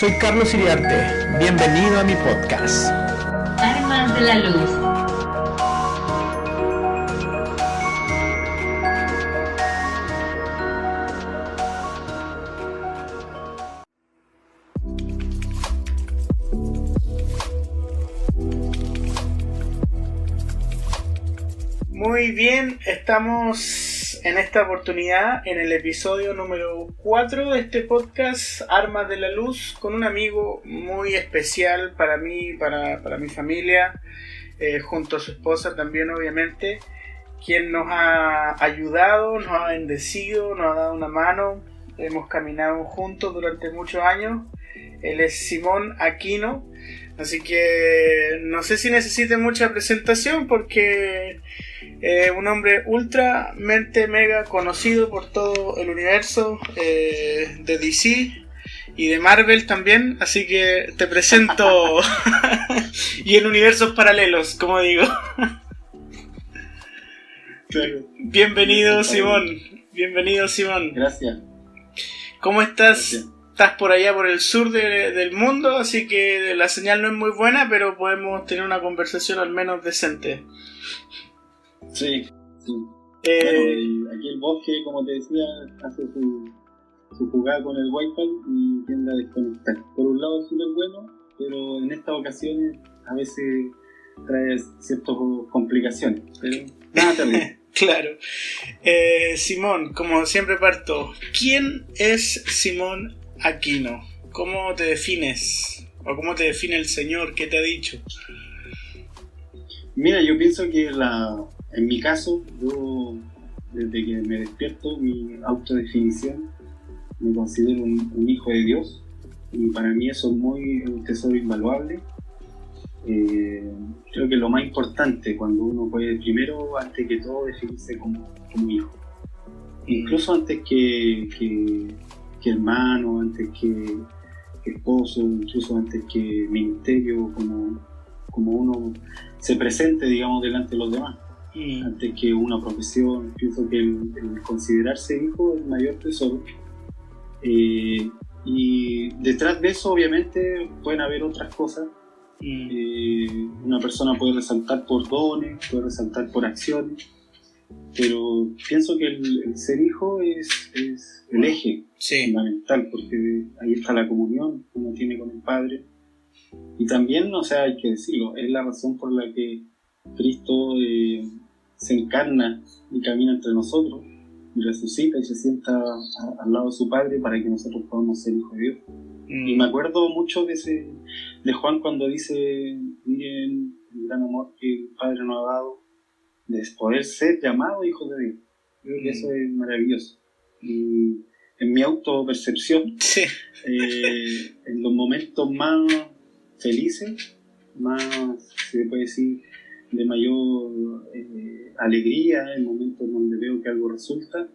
Soy Carlos Iriarte, bienvenido a mi podcast. Armas de la Luz. Muy bien, estamos en esta oportunidad en el episodio número 4 de este podcast Armas de la Luz con un amigo muy especial para mí, para mi familia, junto a su esposa también obviamente, quien nos ha ayudado, nos ha bendecido, nos ha dado una mano, hemos caminado juntos durante muchos años. Él es Simón Aquino, así que no sé si necesite mucha presentación porque un hombre ultramente mega conocido por todo el universo de DC y de Marvel también, así que te presento y en universos paralelos, como digo. Claro. Bienvenido Simón, bienvenido Simón. Gracias. ¿Cómo estás? Gracias. Estás por allá por el sur del mundo, así que la señal no es muy buena, pero podemos tener una conversación al menos decente. Sí. Bueno, y aquí el bosque, como te decía, hace su jugada con el Wi-Fi y tiende a desconectar. Por un lado es súper bueno, pero en estas ocasiones a veces trae ciertas complicaciones. Pero nada terrible. Claro. Simón, como siempre parto, ¿quién es Simón Aquino? ¿Cómo te defines? ¿O cómo te define el Señor? ¿Qué te ha dicho? Mira, yo pienso que en mi caso, yo desde que me despierto, mi autodefinición, me considero un hijo de Dios y para mí eso es un tesoro invaluable. Creo que lo más importante cuando uno puede, primero, antes que todo, definirse como hijo. Incluso antes que hermano, antes que esposo, incluso antes que ministerio, como uno se presente, digamos, delante de los demás. Antes que una profesión, pienso que el considerarse hijo es el mayor tesoro. Y detrás de eso, obviamente, pueden haber otras cosas. Una persona puede resaltar por dones, puede resaltar por acciones, pero pienso que el ser hijo es el eje fundamental, porque ahí está la comunión que uno tiene con el Padre. Y también, o sea, hay que decirlo, es la razón por la que Cristo se encarna y camina entre nosotros, y resucita y se sienta al lado de su Padre para que nosotros podamos ser hijos de Dios. Y me acuerdo mucho de Juan cuando dice, miren el gran amor que el Padre nos ha dado, de poder ser llamados hijos de Dios. Creo que eso es maravilloso. Y en mi autopercepción, en los momentos más felices, más, se puede decir, de mayor alegría, en momentos donde veo que algo resulta,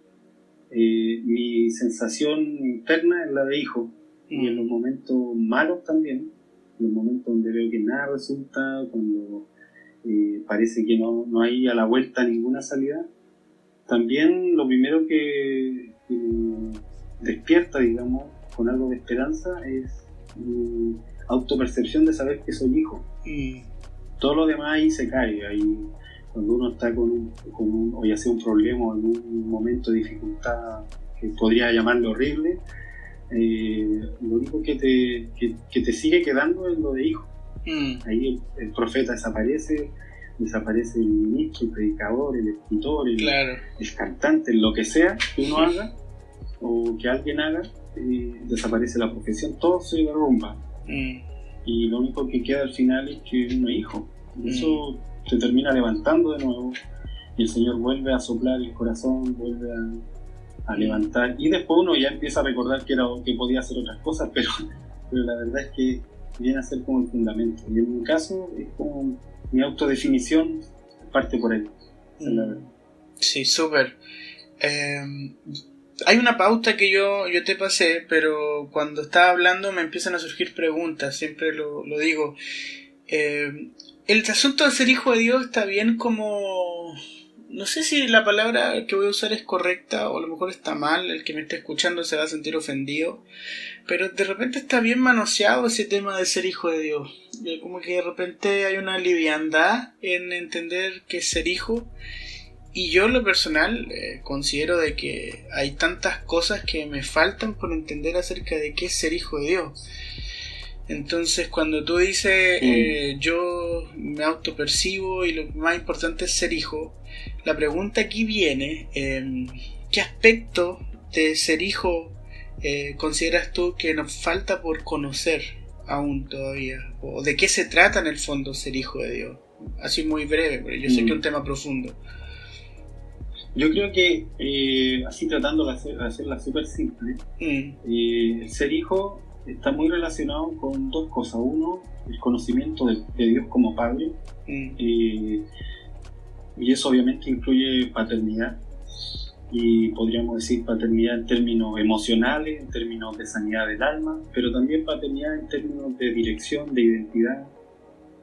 mi sensación interna es la de hijo. Y en los momentos malos también, en los momentos donde veo que nada resulta, cuando parece que no hay a la vuelta ninguna salida, también lo primero que despierta, digamos, con algo de esperanza es mi autopercepción de saber que soy hijo. Todo lo demás ahí se cae, ahí cuando uno está o ya sea un problema o en un momento de dificultad que podría llamarlo horrible, lo único que te sigue quedando es lo de hijo. Ahí el profeta desaparece el ministro, el predicador, el escritor, el cantante, lo que sea que uno haga o que alguien haga, desaparece la profesión, todo se derrumba. Y lo único que queda al final es que uno es hijo. Y eso se termina levantando de nuevo y el Señor vuelve a soplar el corazón, vuelve a levantar, y después uno ya empieza a recordar que podía hacer otras cosas, pero la verdad es que viene a ser como el fundamento. Y en mi caso es como mi autodefinición parte por ahí. Esa es la verdad. Sí, súper. Hay una pauta que yo te pasé, pero cuando estaba hablando me empiezan a surgir preguntas, siempre lo digo. El asunto de ser hijo de Dios está bien como no sé si la palabra que voy a usar es correcta o a lo mejor está mal, el que me esté escuchando se va a sentir ofendido, pero de repente está bien manoseado ese tema de ser hijo de Dios. Como que de repente hay una liviandad en entender que es ser hijo, y yo en lo personal considero de que hay tantas cosas que me faltan por entender acerca de qué es ser hijo de Dios. Entonces cuando tú dices yo me autopercibo y lo más importante es ser hijo, la pregunta aquí viene, ¿qué aspecto de ser hijo consideras tú que nos falta por conocer aún todavía? ¿O de qué se trata en el fondo ser hijo de Dios? Así muy breve, porque yo sé que es un tema profundo. Yo creo que, así tratando de hacerla súper simple, el ser hijo está muy relacionado con dos cosas. Uno, el conocimiento de Dios como Padre, y eso obviamente incluye paternidad, y podríamos decir paternidad en términos emocionales, en términos de sanidad del alma, pero también paternidad en términos de dirección, de identidad,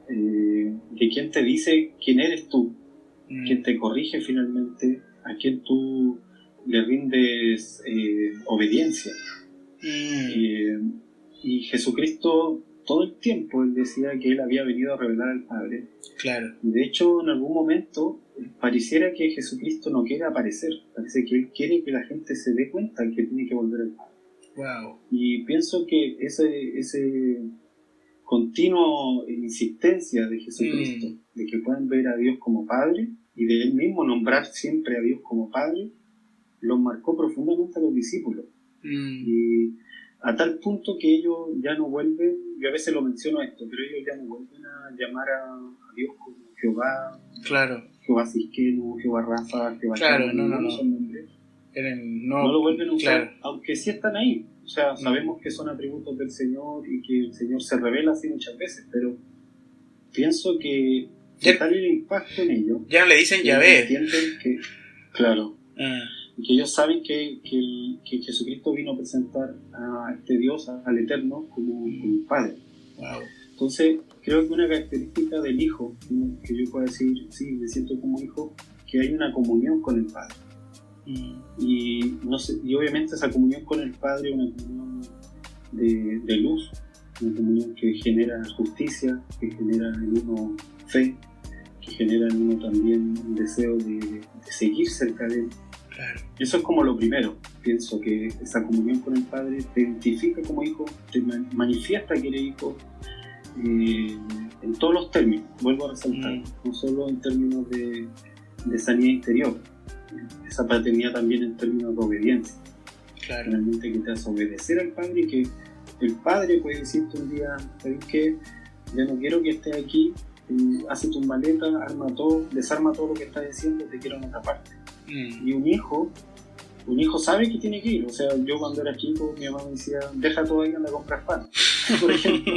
de quién te dice quién eres tú, quién te corrige finalmente, a quién tú le rindes obediencia. Y Jesucristo, todo el tiempo, él decía que él había venido a revelar al Padre. Claro. De hecho, en algún momento pareciera que Jesucristo no quiere aparecer. Parece que él quiere que la gente se dé cuenta que tiene que volver al Padre. Wow. Y pienso que ese continuo insistencia de Jesucristo, de que puedan ver a Dios como Padre y de él mismo nombrar siempre a Dios como Padre, los marcó profundamente a los discípulos. Y a tal punto que ellos ya no vuelven, yo a veces lo menciono esto, pero ellos ya no vuelven a llamar a Dios como Jehová, claro, Jehová Cisqueno, Jehová Rafa, Jehová claro, Chama, no. son nombres. No lo vuelven a usar, claro. aunque sí están ahí. O sea, sabemos que son atributos del Señor y que el Señor se revela así muchas veces, pero pienso que tal el impacto en ellos. Ya no le dicen Yahvé. Entienden que, claro, que ellos saben que Jesucristo vino a presentar a este Dios, al Eterno, como Padre. Wow. Entonces, creo que una característica del Hijo, que yo puedo decir, sí, me siento como hijo, que hay una comunión con el Padre. Y obviamente esa comunión con el Padre es una comunión de luz, una comunión que genera justicia, que genera en uno fe, que genera en uno también un deseo de seguir cerca de él. Claro. Eso es como lo primero. Pienso que esa comunión con el Padre te identifica como hijo, te manifiesta que eres hijo en todos los términos, vuelvo a resaltar, no solo en términos de sanidad interior, esa paternidad también en términos de obediencia. Claro. Realmente que te hace obedecer al Padre y que el Padre puede decirte un día, ¿sabes qué? Ya no quiero que estés aquí, hace tus maletas, desarma todo lo que estás diciendo, te quiero en otra parte. Y un hijo sabe que tiene que ir. O sea, yo cuando era chico, mi mamá me decía, deja todo ahí, anda a comprar pan, por ejemplo.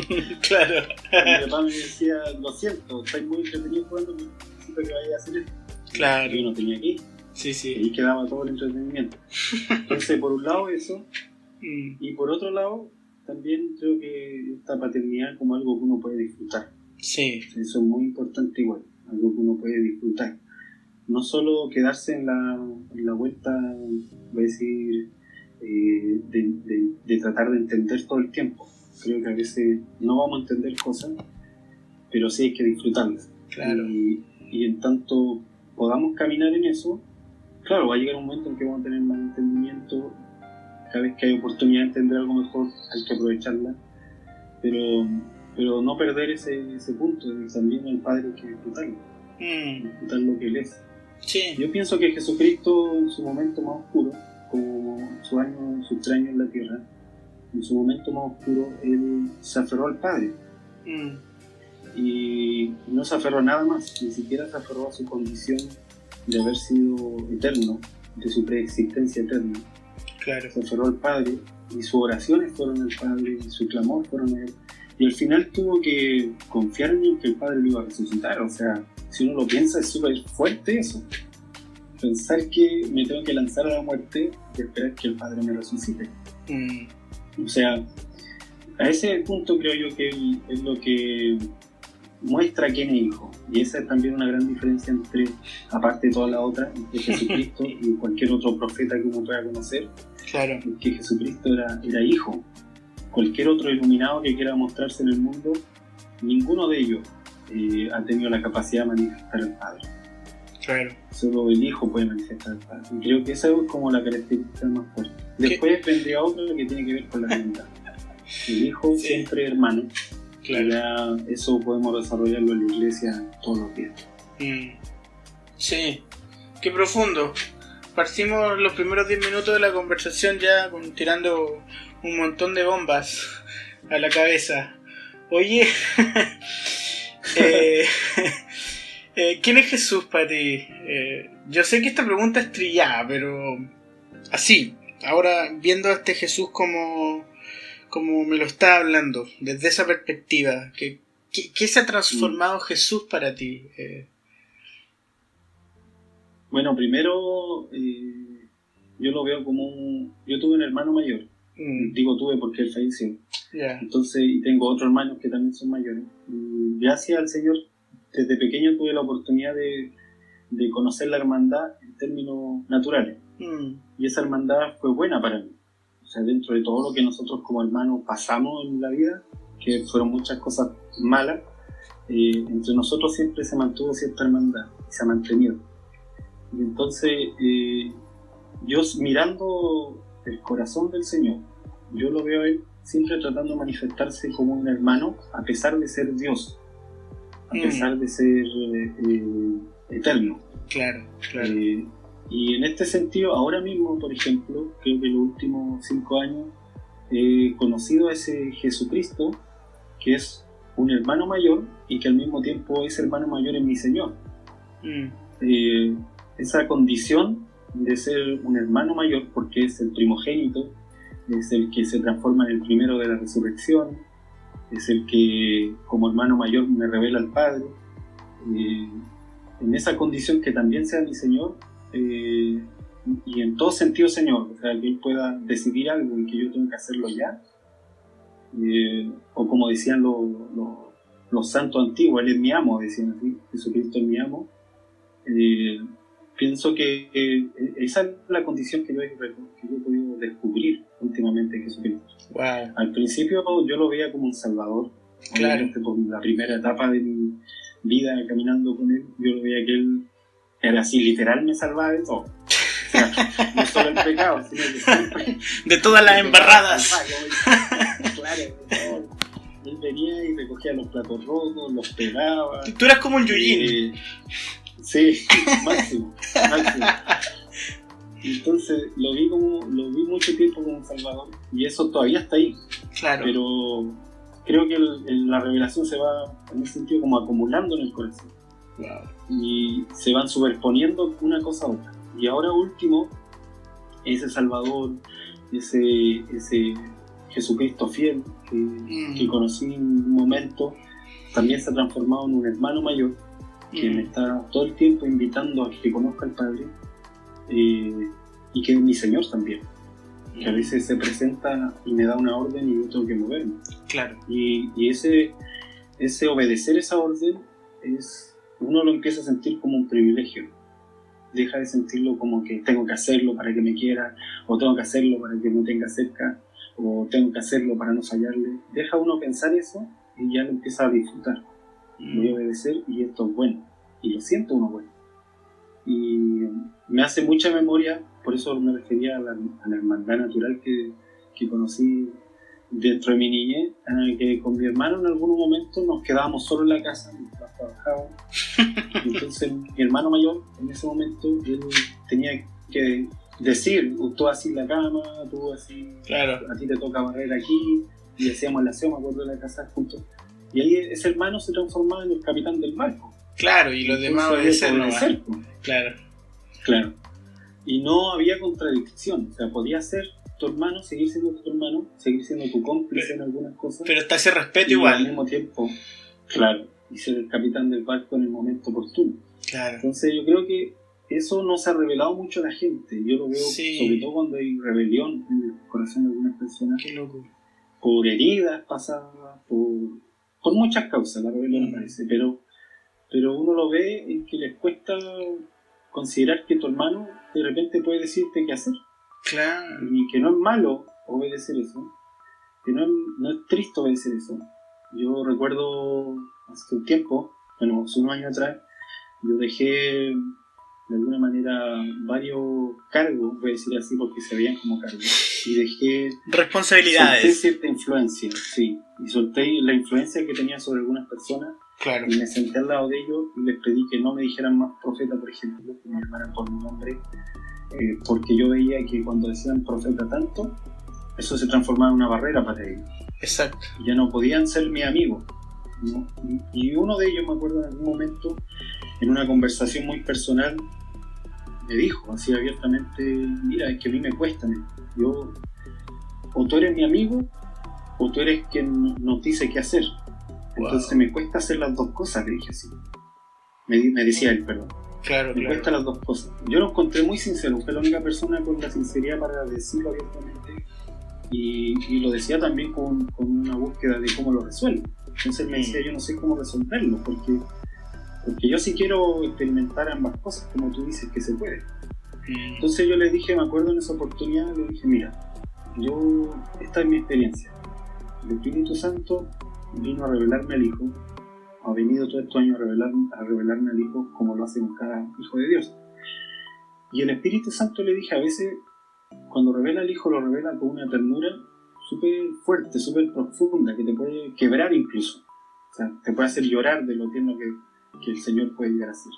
Claro. Y mi papá me decía, lo siento, estáis muy entretenido jugando, necesito que vayas a hacer esto. Claro. Yo no tenía que ir. Sí. Y ahí quedaba todo el entretenimiento. Entonces, por un lado eso, y por otro lado, también creo que esta paternidad como algo que uno puede disfrutar. Sí. Eso es muy importante igual, algo que uno puede disfrutar. No solo quedarse en la vuelta, voy a decir, de tratar de entender todo el tiempo. Creo que a veces no vamos a entender cosas, pero sí hay que disfrutarlas. Claro. Y en tanto podamos caminar en eso, claro, va a llegar un momento en que vamos a tener más entendimiento. Cada vez que hay oportunidad de entender algo mejor, hay que aprovecharla. Pero no perder ese punto, de también el Padre hay que disfrutarlo. Disfrutar lo que Él es. Sí. Yo pienso que Jesucristo en su momento más oscuro, como sus 3 años en la tierra, en su momento más oscuro, Él se aferró al Padre. Y no se aferró a nada más, ni siquiera se aferró a su condición de haber sido eterno, de su preexistencia eterna. Claro. Se aferró al Padre y sus oraciones fueron al Padre y su clamor fueron a Él. Y al final tuvo que confiar en que el Padre lo iba a resucitar. O sea, si uno lo piensa, es súper fuerte eso. Pensar que me tengo que lanzar a la muerte y esperar que el Padre me resucite. O sea, a ese punto creo yo que es lo que muestra quién es hijo. Y esa es también una gran diferencia entre, aparte de todas las otras, entre Jesucristo y cualquier otro profeta que uno pueda conocer. Claro. Que Jesucristo era hijo. Cualquier otro iluminado que quiera mostrarse en el mundo, ninguno de ellos ha tenido la capacidad de manifestar al Padre. Claro. Solo el Hijo puede manifestar al Padre. Y creo que esa es como la característica más fuerte. Después vendría otra que tiene que ver con la hermandad. El Hijo siempre hermano. Claro. Ya eso podemos desarrollarlo en la iglesia todos los días. Sí, qué profundo. Partimos los primeros 10 minutos de la conversación ya tirando un montón de bombas a la cabeza. Oye, ¿quién es Jesús para ti? Yo sé que esta pregunta es trillada, pero así, ahora viendo a este Jesús como me lo está hablando, desde esa perspectiva, ¿qué se ha transformado Jesús para ti? Bueno, primero yo lo veo como yo tuve un hermano mayor. Digo tuve porque él falleció. Yeah. Entonces, y tengo otros hermanos que también son mayores. Y gracias al Señor, desde pequeño tuve la oportunidad de conocer la hermandad en términos naturales. Y esa hermandad fue buena para mí. O sea, dentro de todo lo que nosotros como hermanos pasamos en la vida, que fueron muchas cosas malas, entre nosotros siempre se mantuvo cierta hermandad y se ha mantenido. Y entonces, yo mirando el corazón del Señor, yo lo veo a Él siempre tratando de manifestarse como un hermano, a pesar de ser Dios, a pesar de ser eterno. Claro. Y en este sentido, ahora mismo, por ejemplo, creo que en los últimos 5 años he conocido a ese Jesucristo, que es un hermano mayor y que al mismo tiempo es hermano mayor en mi Señor. Esa condición de ser un hermano mayor, porque es el primogénito, es el que se transforma en el primero de la resurrección, es el que como hermano mayor me revela al Padre, en esa condición que también sea mi Señor, y en todo sentido Señor, o sea, que Él pueda decidir algo y que yo tengo que hacerlo ya, o como decían los santos antiguos, Él es mi amo, decían así, Jesucristo es mi amo. Pienso que esa es la condición que yo he podido descubrir últimamente en Jesucristo. Wow. Al principio yo lo veía como un salvador. Claro. Obviamente por la primera etapa de mi vida caminando con Él, yo lo veía que Él era así, literal me salvaba de todo. O sea, no solo el pecado, sino que siempre... De todas las embarradas. Claro, Él venía y recogía los platos rotos, los pegaba. Tú eras como un Yujin. Sí, máximo. Entonces lo vi mucho tiempo como un salvador y eso todavía está ahí. Claro. Pero creo que la revelación se va en ese sentido como acumulando en el corazón. Wow. Y se van superponiendo una cosa a otra. Y ahora último, ese Salvador, ese Jesucristo fiel que conocí en un momento, también se ha transformado en un hermano mayor que me está todo el tiempo invitando a que conozca al Padre, y que es mi Señor también, que a veces se presenta y me da una orden y yo tengo que moverme. Claro. Y ese obedecer esa orden, uno lo empieza a sentir como un privilegio. Deja de sentirlo como que tengo que hacerlo para que me quiera, o tengo que hacerlo para que me tenga cerca, o tengo que hacerlo para no fallarle. Deja uno pensar eso y ya lo empieza a disfrutar. Voy a obedecer y esto es bueno, y lo siento uno bueno. Y me hace mucha memoria, por eso me refería a la hermandad natural que conocí dentro de mi niñez, que con mi hermano en algún momento nos quedábamos solo en la casa mientras trabajábamos. Entonces mi hermano mayor en ese momento él tenía que decir, tú así la cama, tú así, claro, a ti te toca barrer aquí, y hacíamos el aseo, me acuerdo de la casa juntos. Y ahí ese hermano se transformaba en el capitán del barco. Claro, y los demás obedecerlo. Claro. Y no había contradicción, o sea, podía ser tu hermano, seguir siendo tu hermano, seguir siendo tu cómplice en algunas cosas. Pero está ese respeto y igual. Al mismo tiempo, claro, y ser el capitán del barco en el momento oportuno. Claro. Entonces yo creo que eso no se ha revelado mucho a la gente. Yo lo veo sobre todo cuando hay rebelión en el corazón de algunas personas. Qué loco. Por heridas pasadas, por por muchas causas la rebelión aparece, pero uno lo ve en que les cuesta considerar que tu hermano de repente puede decirte qué hacer. Claro. Y que no es malo obedecer eso, que no es triste obedecer eso. Yo recuerdo hace un tiempo, bueno, hace unos años atrás, yo dejé de alguna manera varios cargos, voy a decir así porque se veían como cargos, y responsabilidades. Solté cierta influencia, sí, y solté la influencia que tenía sobre algunas personas. Claro. Y me senté al lado de ellos y les pedí que no me dijeran más profeta, por ejemplo, que me llamaran por mi nombre, porque yo veía que cuando decían profeta tanto, eso se transformaba en una barrera para ellos. Exacto. Y ya no podían ser mis amigos, ¿no? Y uno de ellos, me acuerdo en algún momento, en una conversación muy personal, me dijo así abiertamente: mira, es que a mí me cuesta, yo, o tú eres mi amigo o tú eres quien nos dice qué hacer. Entonces me cuesta hacer las dos cosas, le dije así. Me decía él, perdón. Claro, me cuesta las dos cosas. Yo lo encontré muy sincero, fue la única persona con la sinceridad para decirlo abiertamente, y lo decía también con una búsqueda de cómo lo resuelvo. Entonces me decía: yo no sé cómo resolverlo, porque yo sí quiero experimentar ambas cosas, como tú dices que se puede. Entonces yo le dije, me acuerdo en esa oportunidad, le dije: mira, esta es mi experiencia. El Espíritu Santo vino a revelarme al Hijo, ha venido todos estos años a revelarme al Hijo, como lo hace con cada hijo de Dios. Y el Espíritu Santo, le dije, a veces cuando revela al Hijo lo revela con una ternura súper fuerte, súper profunda, que te puede quebrar incluso. O sea, te puede hacer llorar de lo tierno que el Señor puede llegar a ser.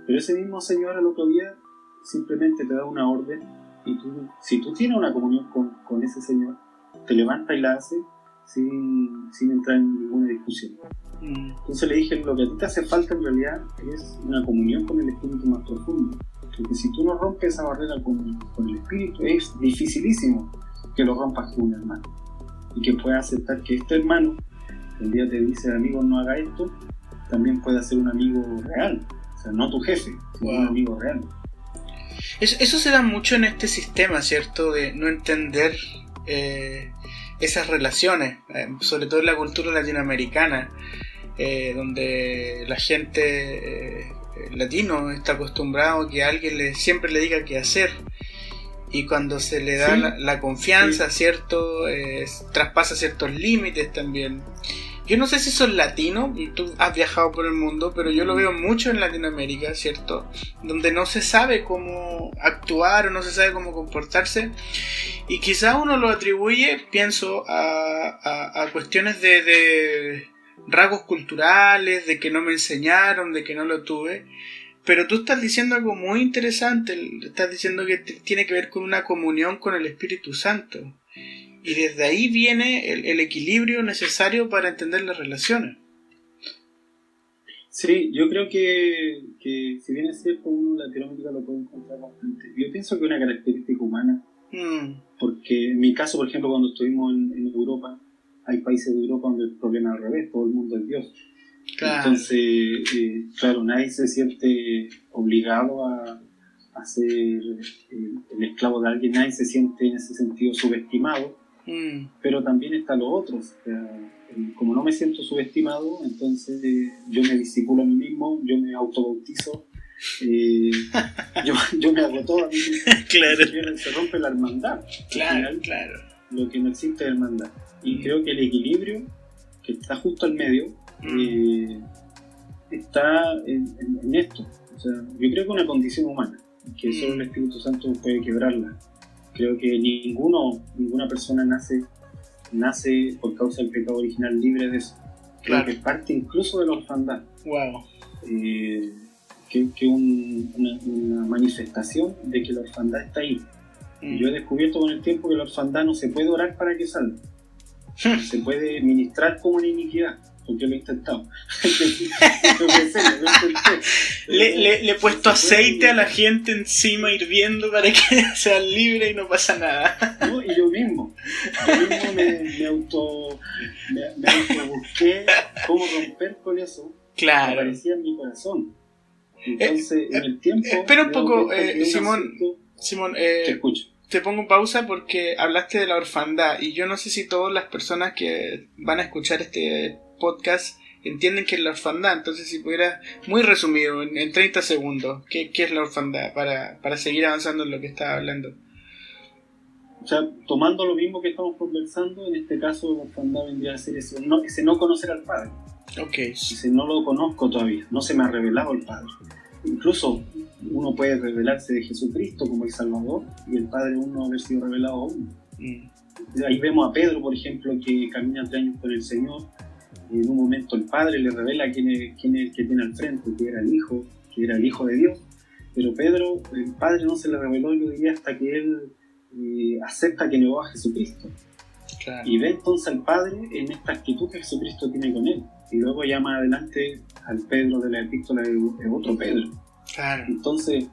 Pero ese mismo Señor al otro día simplemente te da una orden, y tú, si tú tienes una comunión con ese Señor, te levantas y la haces sin entrar en ninguna discusión. Entonces le dije: lo que a ti te hace falta en realidad es una comunión con el Espíritu más profundo, porque si tú no rompes esa barrera con el Espíritu, es dificilísimo que lo rompas con un hermano, y que puedas aceptar que este hermano, el día te dice: amigo, no haga esto, también puede ser un amigo real, o sea, no tu jefe, sino un amigo real. Eso se da mucho en este sistema, ¿cierto? De no entender esas relaciones, sobre todo en la cultura latinoamericana, donde la gente latino está acostumbrado a que alguien siempre le diga qué hacer, y cuando se le da la confianza, ¿cierto? Traspasa ciertos límites también. Yo no sé si sos latino y tú has viajado por el mundo, pero yo lo veo mucho en Latinoamérica, ¿cierto? Donde no se sabe cómo actuar o no se sabe cómo comportarse, y quizá uno lo atribuye, pienso, a cuestiones de rasgos culturales, de que no me enseñaron, de que no lo tuve. Pero tú estás diciendo algo muy interesante, estás diciendo que tiene que ver con una comunión con el Espíritu Santo. Y desde ahí viene el equilibrio necesario para entender las relaciones. Sí, yo creo que si bien es cierto, uno en Latinoamérica lo puede encontrar bastante. Yo pienso que es una característica humana, porque en mi caso, por ejemplo, cuando estuvimos en Europa, hay países de Europa donde el problema es al revés, todo el mundo es Dios. Claro. Entonces, claro, nadie se siente obligado a ser el esclavo de alguien, nadie se siente en ese sentido subestimado. Pero también está lo otro, o sea, como no me siento subestimado, entonces yo me discipulo a mí mismo, yo me autobautizo, yo me hago todo a mí mismo. Claro. Se rompe la hermandad. Claro, claro. Lo que no existe es hermandad. Y creo que el equilibrio, que está justo al medio, está en esto. O sea, yo creo que es una condición humana, que solo el Espíritu Santo puede quebrarla. Creo que ninguna persona nace por causa del pecado original libre de eso. Creo que es parte incluso de la orfandad. Wow. Que una manifestación de que la orfandad está ahí. Yo he descubierto con el tiempo que la orfandad no se puede orar para que salga. Se puede ministrar como una iniquidad, porque lo he intentado. Le he puesto aceite a la gente encima hirviendo para que sea libre y no pasa nada. No, y yo mismo me auto busqué cómo romper con eso. Claro. Aparecía en mi corazón. Entonces, en el tiempo. Espera un poco, Simón. Te escucho. te pongo pausa porque hablaste de la orfandad y yo no sé si todas las personas que van a escuchar este podcast entienden qué es la orfandad. Entonces, si pudiera, muy resumido, en 30 segundos, ¿qué es la orfandad? Para seguir avanzando en lo que estaba hablando. O sea, tomando lo mismo que estamos conversando, en este caso la orfandad vendría a ser ese no conocer al Padre. Ok. Ese no lo conozco todavía, no se me ha revelado el Padre. Incluso uno puede revelarse de Jesucristo como el Salvador y el Padre aún no haber sido revelado aún. Ahí vemos a Pedro, por ejemplo, que camina 3 años con el Señor. Y en un momento el Padre le revela quién es el que tiene al frente, que era el Hijo de Dios. Pero Pedro, el Padre no se le reveló, yo diría, hasta que él acepta que negó a Jesucristo. Claro. Y ve entonces al Padre en esta actitud que Jesucristo tiene con él. Y luego ya más adelante al Pedro de la epístola es otro Pedro. Claro. Entonces,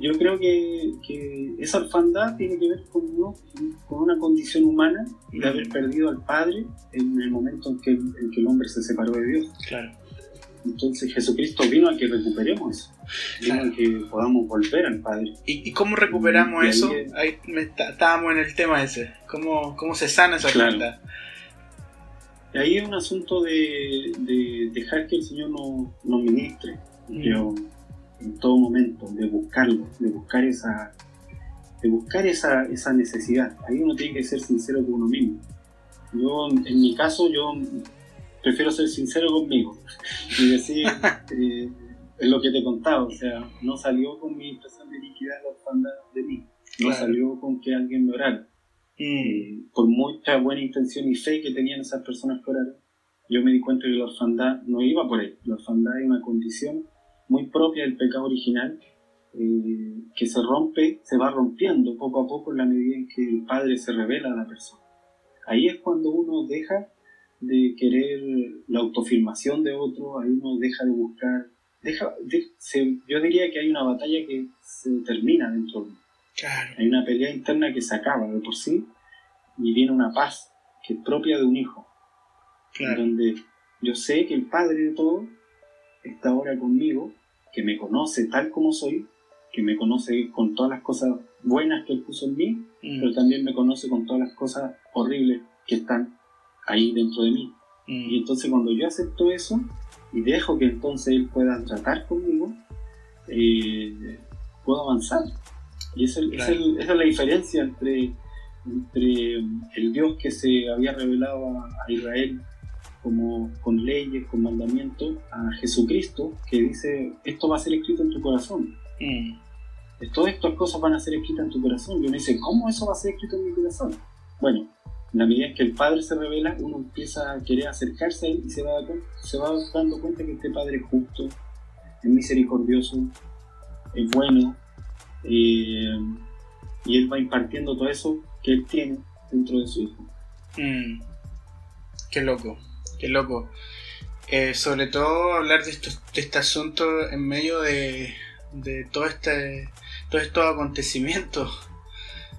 yo creo que esa orfandad tiene que ver con una condición humana de haber perdido al Padre en el momento en que el hombre se separó de Dios. Claro. Entonces Jesucristo vino a que recuperemos eso, vino a que podamos volver al Padre. ¿Y cómo recuperamos eso? Ahí estábamos en el tema ese. ¿Cómo se sana esa orfandad? Ahí es un asunto de dejar que el Señor nos ministre. Pero en todo momento, de buscarlo, de buscar esa necesidad. Ahí uno tiene que ser sincero con uno mismo. Yo, en mi caso, prefiero ser sincero conmigo y decir es lo que te he contado, o sea, no salió con mi impresión de iniquidad la orfandad de mí, no claro. Salió con que alguien me orara. Por mucha buena intención y fe que tenían esas personas que oraron, yo me di cuenta que la orfandad no iba por ahí. La orfandad es una condición muy propia del pecado original, que se va rompiendo poco a poco en la medida en que el Padre se revela a la persona. Ahí es cuando uno deja de querer la autoafirmación de otro, ahí uno deja de buscar, yo diría que hay una batalla que se termina dentro de uno. Claro. Hay una pelea interna que se acaba de por sí y viene una paz que es propia de un hijo. Claro. Donde yo sé que el Padre de todo está ahora conmigo, que me conoce tal como soy, que me conoce con todas las cosas buenas que Él puso en mí, pero también me conoce con todas las cosas horribles que están ahí dentro de mí. Y entonces cuando yo acepto eso y dejo que entonces Él pueda tratar conmigo, puedo avanzar. Y esa es la diferencia entre el Dios que se había revelado a Israel como con leyes, con mandamientos, a Jesucristo, que dice, esto va a ser escrito en tu corazón. Todas estas cosas van a ser escritas en tu corazón. Y uno dice, ¿cómo eso va a ser escrito en mi corazón? Bueno, en la medida en que el Padre se revela, uno empieza a querer acercarse a Él y se va dando cuenta que este Padre es justo, es misericordioso, es bueno, y Él va impartiendo todo eso que Él tiene dentro de su Hijo. Qué loco. Sobre todo hablar de este asunto en medio de todos estos acontecimientos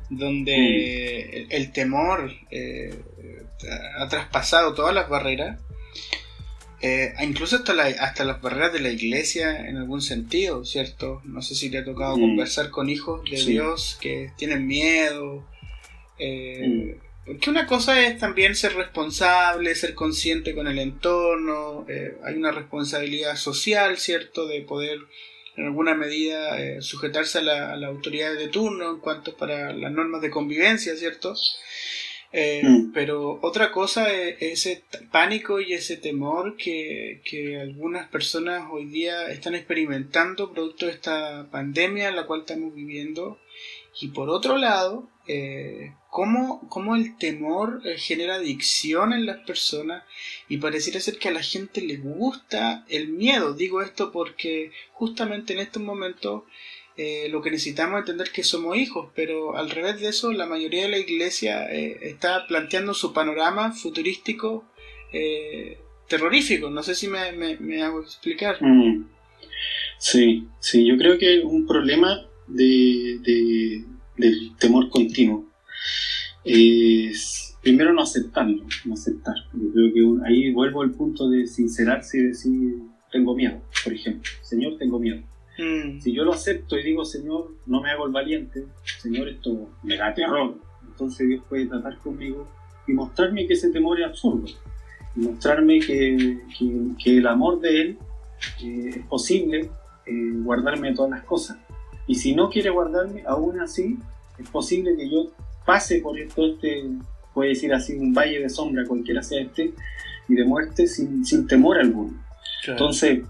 donde el temor ha traspasado todas las barreras, incluso hasta las barreras de la iglesia en algún sentido, ¿cierto? No sé si te ha tocado conversar con hijos de Dios que tienen miedo. Porque una cosa es también ser responsable, ser consciente con el entorno, hay una responsabilidad social, ¿cierto? De poder en alguna medida sujetarse a la autoridad de turno en cuanto para las normas de convivencia, ¿cierto? Pero otra cosa es ese pánico y ese temor que algunas personas hoy día están experimentando producto de esta pandemia en la cual estamos viviendo. Y por otro lado, cómo el temor genera adicción en las personas y pareciera ser que a la gente le gusta el miedo. Digo esto porque justamente en estos momentos lo que necesitamos es entender que somos hijos, pero al revés de eso la mayoría de la iglesia está planteando su panorama futurístico terrorífico. No sé si me hago explicar. Sí, yo creo que es un problema del temor continuo. Primero no aceptar. Yo creo que ahí vuelvo al punto de sincerarse y decir, tengo miedo, por ejemplo. Señor, tengo miedo. Si yo lo acepto y digo, Señor, no me hago el valiente, Señor, esto me da terror, entonces Dios puede tratar conmigo y mostrarme que ese temor es absurdo, y mostrarme que el amor de Él es posible guardarme de todas las cosas. Y si no quiere guardarme, aún así es posible que yo pase por todo puede decir así, un valle de sombra, cualquiera sea y de muerte sin temor alguno. Claro. Entonces,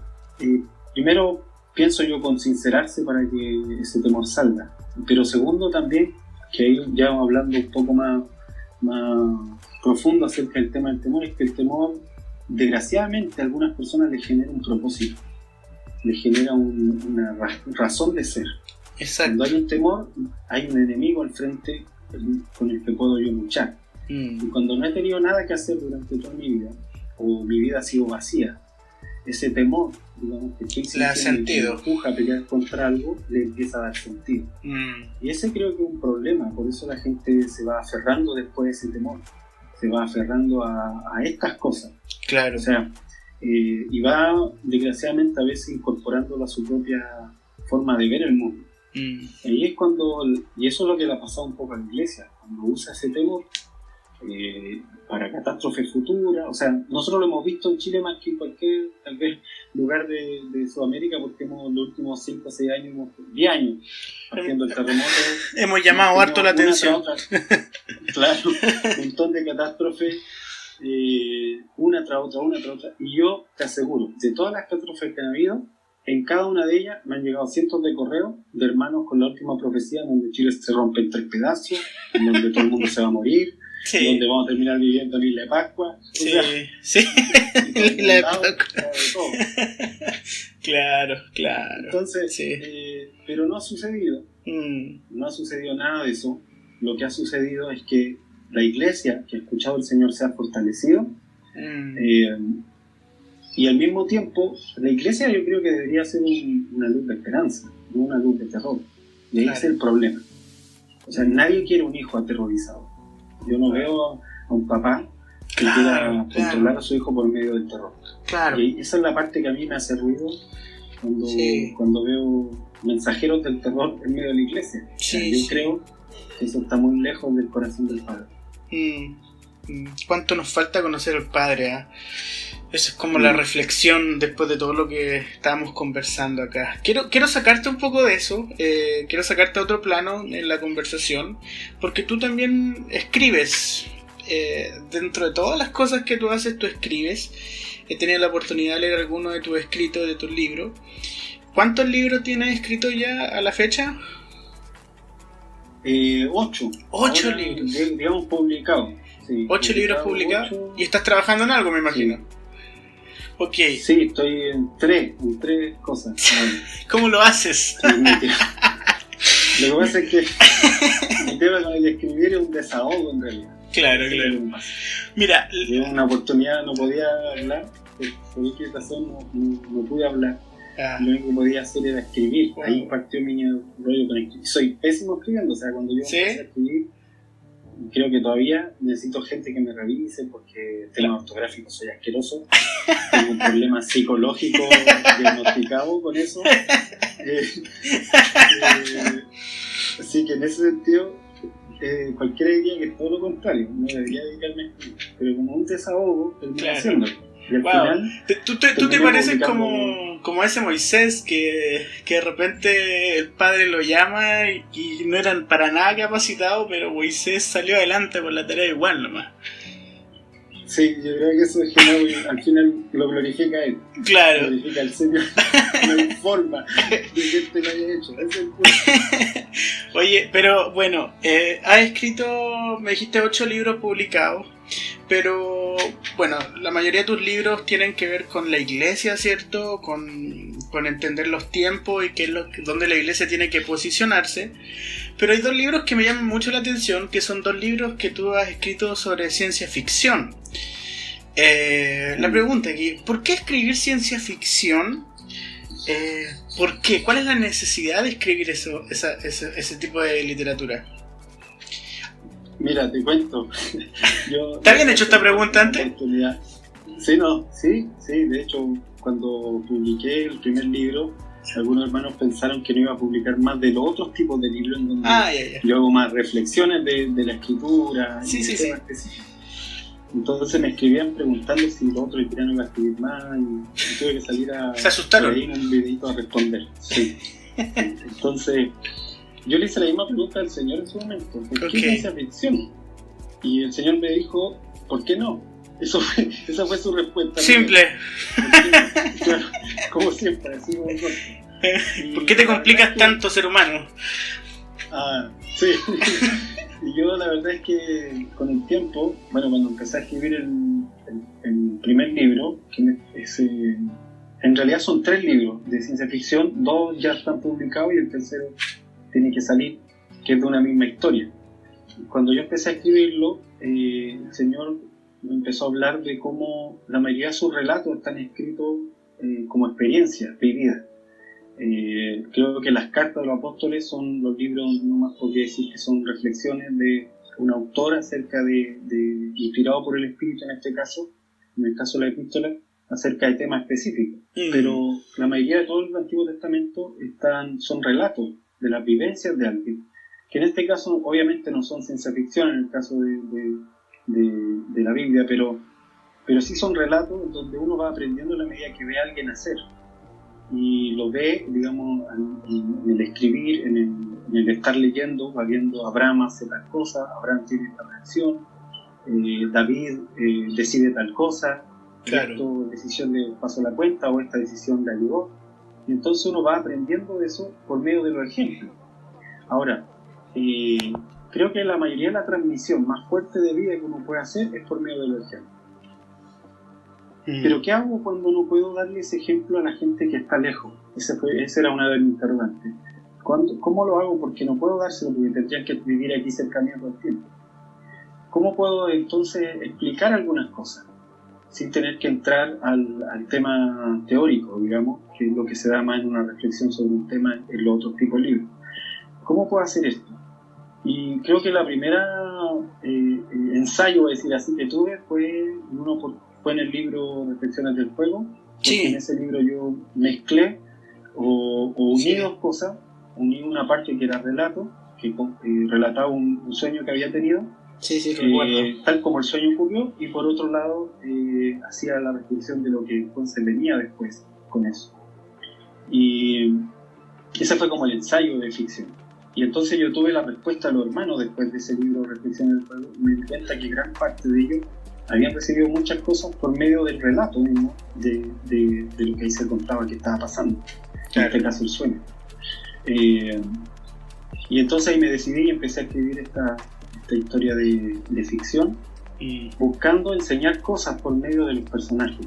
primero pienso yo con sincerarse para que ese temor salga. Pero segundo también, que ahí ya hablando un poco más profundo acerca del tema del temor, es que el temor, desgraciadamente, a algunas personas les genera un propósito, les genera una razón de ser. Exacto. Cuando hay un temor, hay un enemigo al frente con el que puedo yo luchar. Y cuando no he tenido nada que hacer durante toda mi vida, o mi vida ha sido vacía, ese temor, digamos, que estoy sintiendo, que me empuja a pelear contra algo, le empieza a dar sentido. Y ese creo que es un problema, por eso la gente se va aferrando después de ese temor, se va aferrando a estas cosas. Claro. O sea, y va desgraciadamente a veces incorporándolo a su propia forma de ver el mundo. Ahí es cuando, y eso es lo que le ha pasado un poco a la iglesia, cuando usa ese temor para catástrofes futuras. O sea, nosotros lo hemos visto en Chile más que en cualquier tal vez lugar de Sudamérica, porque los últimos 5 o 6 años, 10 años haciendo el terremoto, hemos llamado harto la atención. Claro, un montón de catástrofes, una tras otra, y yo te aseguro, de todas las catástrofes que han habido, en cada una de ellas me han llegado cientos de correos de hermanos con la última profecía, donde Chile se rompe en 3 pedazos, en donde todo el mundo se va a morir, sí, donde vamos a terminar viviendo en Isla de Pascua. Sí, o sea, sí, Isla de Pascua. Claro. Claro. Entonces, sí. Pero no ha sucedido. No ha sucedido nada de eso. Lo que ha sucedido es que la iglesia que ha escuchado al Señor se ha fortalecido. Y al mismo tiempo, la iglesia yo creo que debería ser una luz de esperanza, no una luz de terror. Y ahí es el problema. O sea, nadie quiere un hijo aterrorizado. Yo no veo a un papá que quiera controlar a su hijo por medio del terror. Claro. Y esa es la parte que a mí me hace ruido cuando veo mensajeros del terror en medio de la iglesia. Yo creo que eso está muy lejos del corazón del Padre. ¿Cuánto nos falta conocer al Padre? Esa es como la reflexión después de todo lo que estábamos conversando acá. Quiero sacarte un poco de eso, quiero sacarte a otro plano en la conversación, porque tú también escribes. Dentro de todas las cosas que tú haces, tú escribes. He tenido la oportunidad de leer algunos de tus escritos, de tus libros. ¿Cuántos libros tienes escritos ya a la fecha? 8. 8 libros. Digamos publicados. Sí, 8 libros publicados. 8. ¿Y estás trabajando en algo, me imagino? Sí. Ok. Sí, estoy en tres cosas. ¿Cómo lo haces? Lo que pasa es que el tema con el escribir es un desahogo en realidad. Claro. Mira, en una oportunidad no podía hablar, por qué razón no pude hablar. Lo único que podía hacer era escribir. Ahí partió mi rollo con escribir. Soy pésimo escribiendo, o sea, cuando yo empecé a escribir, creo que todavía necesito gente que me revise porque tema ortográfico soy asqueroso. Tengo un problema psicológico diagnosticado con eso. Así que en ese sentido, cualquiera diría que es todo lo contrario. No debería dedicarme a escribir, pero como un desahogo, terminé haciéndolo. Y al final, tú te pareces como ese Moisés que de repente el padre lo llama y no eran para nada capacitados, pero Moisés salió adelante por la tarea igual nomás. Sí, yo creo que eso es genial, al final lo glorifica a él. Claro. Lo glorifica al Señor, lo informa de que él te lo haya hecho. Ese es el punto. Oye, pero bueno, has escrito, me dijiste 8 libros publicados. Pero bueno, la mayoría de tus libros tienen que ver con la iglesia, ¿cierto? Con entender los tiempos y dónde la iglesia tiene que posicionarse. Pero hay 2 libros que me llaman mucho la atención, que son 2 libros que tú has escrito sobre ciencia ficción. La pregunta aquí, ¿por qué escribir ciencia ficción? ¿Por qué? ¿Cuál es la necesidad de escribir ese tipo de literatura? Mira, te cuento. ¿Te habían hecho esta pregunta antes? Sí, de hecho, cuando publiqué el primer libro, algunos hermanos pensaron que no iba a publicar más de los otros tipos de libros en donde ya. yo hago más reflexiones de la escritura Sí. temas específicos. Entonces me escribían preguntando si los otros cristianos iban a escribir más y tuve que salir Se asustaron. por ahí en un videito a responder. Sí. Entonces yo le hice la misma pregunta al Señor en su momento: ¿por qué ciencia ficción? Y el Señor me dijo: ¿por qué no? Esa fue su respuesta. Simple. Claro, como siempre, así como ¿Por qué te complicas tanto, ser humano? Sí. Y yo la verdad es que con el tiempo, cuando empecé a escribir el primer libro, en realidad son 3 libros de ciencia ficción, 2 ya están publicados y el tercero tiene que salir, que es de una misma historia. Cuando yo empecé a escribirlo, el Señor me empezó a hablar de cómo la mayoría de sus relatos están escritos como experiencias vividas. Creo que las cartas de los apóstoles son los libros, no más podría decir que son reflexiones de un autor acerca inspirado por el Espíritu en este caso, en el caso de la epístola, acerca de temas específicos. Pero la mayoría de todo el Antiguo Testamento son relatos de las vivencias de alguien, que en este caso obviamente no son ciencia ficción en el caso de la Biblia, pero sí son relatos donde uno va aprendiendo a la medida que ve a alguien hacer. Y lo ve, digamos, en el escribir, en el estar leyendo, va viendo: Abraham hace tal cosa, Abraham tiene esta reacción, David decide tal cosa, claro. Esta decisión le pasó la cuenta o esta decisión le ayudó. Y entonces uno va aprendiendo de eso por medio de los ejemplos. Ahora, creo que la mayoría de la transmisión más fuerte de vida que uno puede hacer es por medio de los ejemplos. Pero ¿qué hago cuando no puedo darle ese ejemplo a la gente que está lejos? Esa era una de mis interrogantes. ¿Cómo lo hago? Porque no puedo dárselo, porque tendrían que vivir aquí cerca mío todo el tiempo. ¿Cómo puedo entonces explicar algunas cosas sin tener que entrar al tema teórico, digamos, que es lo que se da más en una reflexión sobre un tema en los otros tipos de libros? ¿Cómo puedo hacer esto? Y creo que la primera ensayo, voy a decir así, que tuve fue en el libro Reflexiones del Fuego, porque en ese libro yo mezclé o uní 2 cosas. Uní una parte que era relato, que relataba un sueño que había tenido, tal como el sueño ocurrió, y por otro lado hacía la reflexión de lo que entonces venía después con eso. Y ese fue como el ensayo de ficción. Y entonces yo tuve la respuesta de los hermanos después de ese libro Reflexiones del Fuego. Me di cuenta que gran parte de ellos habían recibido muchas cosas por medio del relato mismo de lo que ahí se contaba que estaba pasando, en este caso el sueño. Y entonces ahí me decidí y empecé a escribir esta historia de ficción, buscando enseñar cosas por medio de los personajes,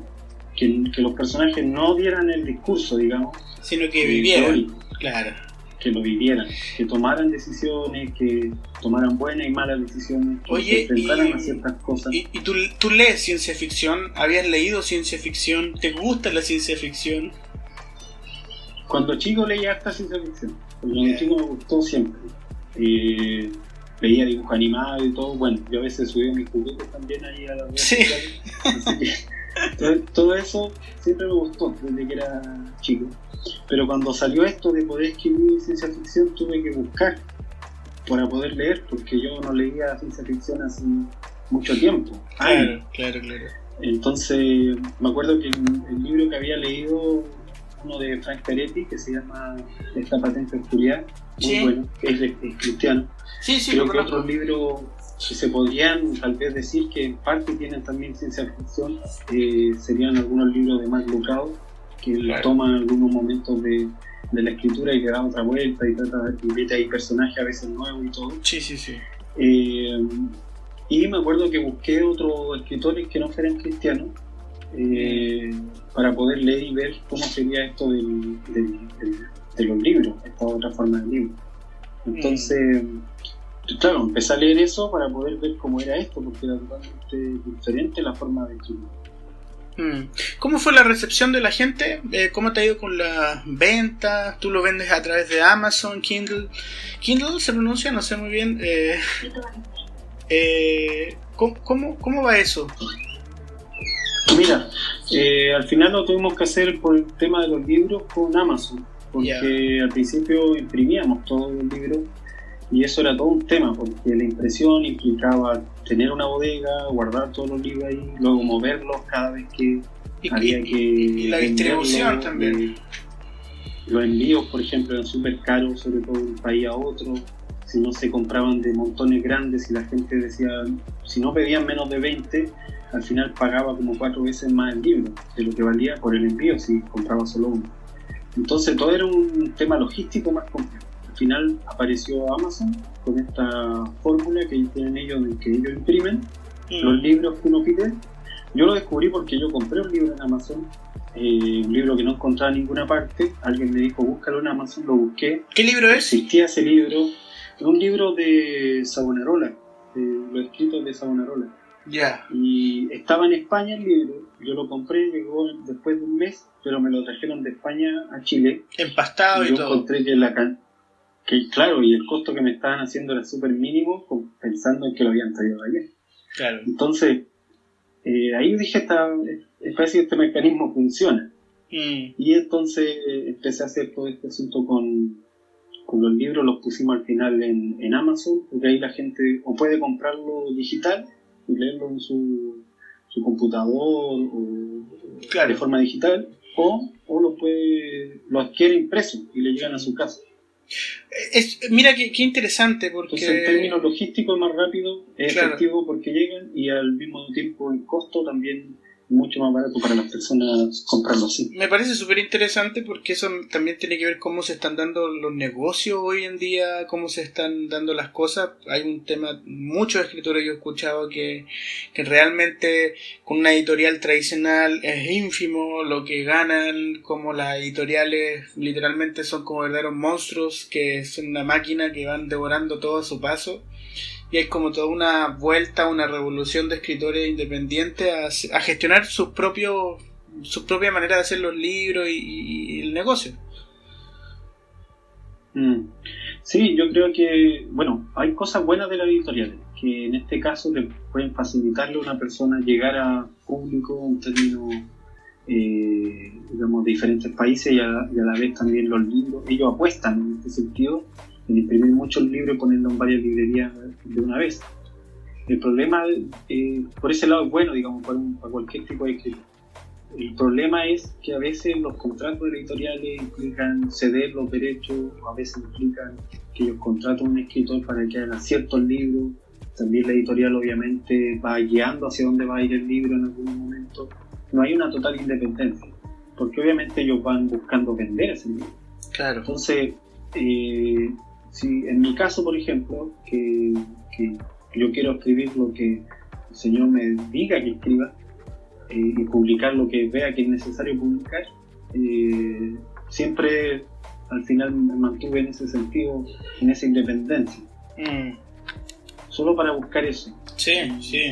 que los personajes no dieran el discurso, digamos, sino que vivieran, teórico, claro, que lo vivieran, que tomaran decisiones, que tomaran buenas y malas decisiones, que se enfrentaran a ciertas cosas. ¿Y tú lees ciencia ficción? ¿Habías leído ciencia ficción? ¿Te gusta la ciencia ficción? Cuando chico leía harta ciencia ficción, porque cuando chico me gustó siempre. Veía dibujos animados y todo. Bueno, yo a veces subía mis juguetes también ahí a la web. Sí. Así que todo eso siempre me gustó desde que era chico. Pero cuando salió esto de poder escribir ciencia ficción, tuve que buscar para poder leer, porque yo no leía ciencia ficción hace mucho tiempo. Claro. Entonces me acuerdo que el libro que había leído, uno de Frank Peretti, que se llama Esta patente de oscuridad, muy bueno, que es cristiano. Creo que otros libros que se podrían tal vez decir que en parte tienen también ciencia ficción serían algunos libros de Mark Lucado, que toman algunos momentos de la escritura y le dan otra vuelta y trata de mete ahí personajes a veces nuevos y todo. Y me acuerdo que busqué otros escritores que no fueran cristianos para poder leer y ver cómo sería esto de los libros, esta otra forma de libro. Entonces, claro, empecé a leer eso para poder ver cómo era esto, porque era totalmente diferente la forma de escribir. ¿Cómo fue la recepción de la gente? ¿Cómo te ha ido con las ventas? ¿Tú lo vendes a través de Amazon, Kindle? ¿Kindle se pronuncia? No sé muy bien. ¿Cómo va eso? Mira, al final lo tuvimos que hacer por el tema de los libros con Amazon. porque al principio imprimíamos todos los libros y eso era todo un tema, porque la impresión implicaba tener una bodega, guardar todos los libros ahí, luego moverlos cada vez que había que... Y la distribución también. Los envíos, por ejemplo, eran súper caros, sobre todo de un país a otro. Si no se compraban de montones grandes y la gente decía, si no pedían menos de 20, al final pagaba como 4 veces más el libro de lo que valía por el envío si compraba solo uno. Entonces todo era un tema logístico más complejo. Al final apareció Amazon con esta fórmula que tienen ellos, en que ellos imprimen los libros que uno pide. Yo lo descubrí porque yo compré un libro en Amazon, un libro que no encontraba en ninguna parte. Alguien me dijo, búscalo en Amazon, lo busqué. ¿Qué libro es? Existía ese libro. Es un libro de Savonarola, los escritos de Savonarola. Ya. Y estaba en España el libro, yo lo compré, llegó después de un mes, pero me lo trajeron de España a Chile. Empastado y yo todo. Encontré que claro, y el costo que me estaban haciendo era súper mínimo, pensando en que lo habían traído de allá. Claro. Entonces, ahí dije, parece que este mecanismo funciona. Y entonces empecé a hacer todo este asunto con los libros, los pusimos al final en Amazon, porque ahí la gente o puede comprarlo digital y leerlo en su computador o claro, de forma digital, o lo adquiere impreso y le llegan a su casa. Mira qué interesante, porque entonces en términos logísticos es más rápido, es efectivo porque llegan, y al mismo tiempo en costo también mucho más barato para las personas comprarlo así. Me parece súper interesante porque eso también tiene que ver cómo se están dando los negocios hoy en día, cómo se están dando las cosas. Hay un tema, muchos escritores yo he escuchado que realmente con una editorial tradicional es ínfimo lo que ganan, como las editoriales literalmente son como verdaderos monstruos que son una máquina que van devorando todo a su paso. Y hay como toda una vuelta, una revolución de escritores independientes a gestionar su propia manera de hacer los libros y el negocio. Sí, yo creo que, bueno, hay cosas buenas de las editoriales, que en este caso te pueden facilitarle a una persona llegar a público en términos, digamos, de diferentes países y a la vez también los libros. Ellos apuestan en este sentido, en imprimir muchos libros y ponerlos en varias librerías de una vez. El problema, por ese lado es bueno, digamos, para cualquier tipo de escritor. El problema es que a veces los contratos editoriales implican ceder los derechos, a veces implican que ellos contratan a un escritor para que haga ciertos libros. También la editorial obviamente va guiando hacia dónde va a ir el libro en algún momento. No hay una total independencia, porque obviamente ellos van buscando vender ese libro. Claro. Entonces, si en mi caso, por ejemplo, que yo quiero escribir lo que el Señor me diga que escriba y publicar lo que vea que es necesario publicar, siempre al final me mantuve en ese sentido, en esa independencia. Solo para buscar eso. Sí.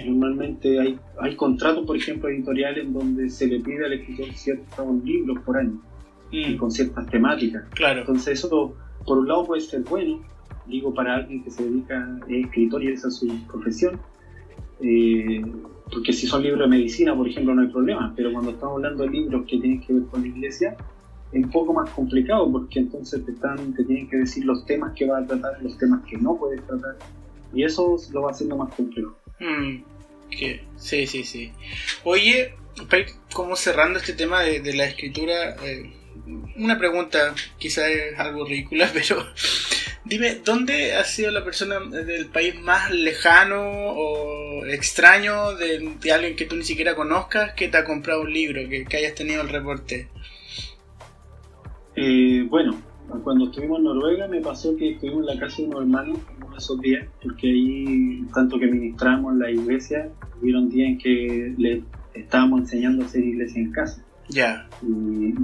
Normalmente hay contratos, por ejemplo, editoriales en donde se le pide al escritor ciertos libros por año y con ciertas temáticas. Claro. Entonces eso, por un lado, puede ser bueno, digo, para alguien que se dedica, es escritor y esa es su profesión, porque si son libros de medicina, por ejemplo, no hay problema, pero cuando estamos hablando de libros que tienen que ver con la iglesia, es un poco más complicado, porque entonces te tienen que decir los temas que vas a tratar, los temas que no puedes tratar, y eso lo va haciendo más complejo. Sí. Oye, para ir como cerrando este tema de la escritura, una pregunta, quizás es algo ridícula, pero dime, ¿dónde ha sido la persona del país más lejano o extraño de alguien que tú ni siquiera conozcas que te ha comprado un libro, que hayas tenido el reporte? Bueno, cuando estuvimos en Noruega me pasó que estuvimos en la casa de unos hermanos uno de esos días, porque ahí, tanto que ministramos en la iglesia, hubieron días en que le estábamos enseñando a hacer iglesia en casa. Ya. Y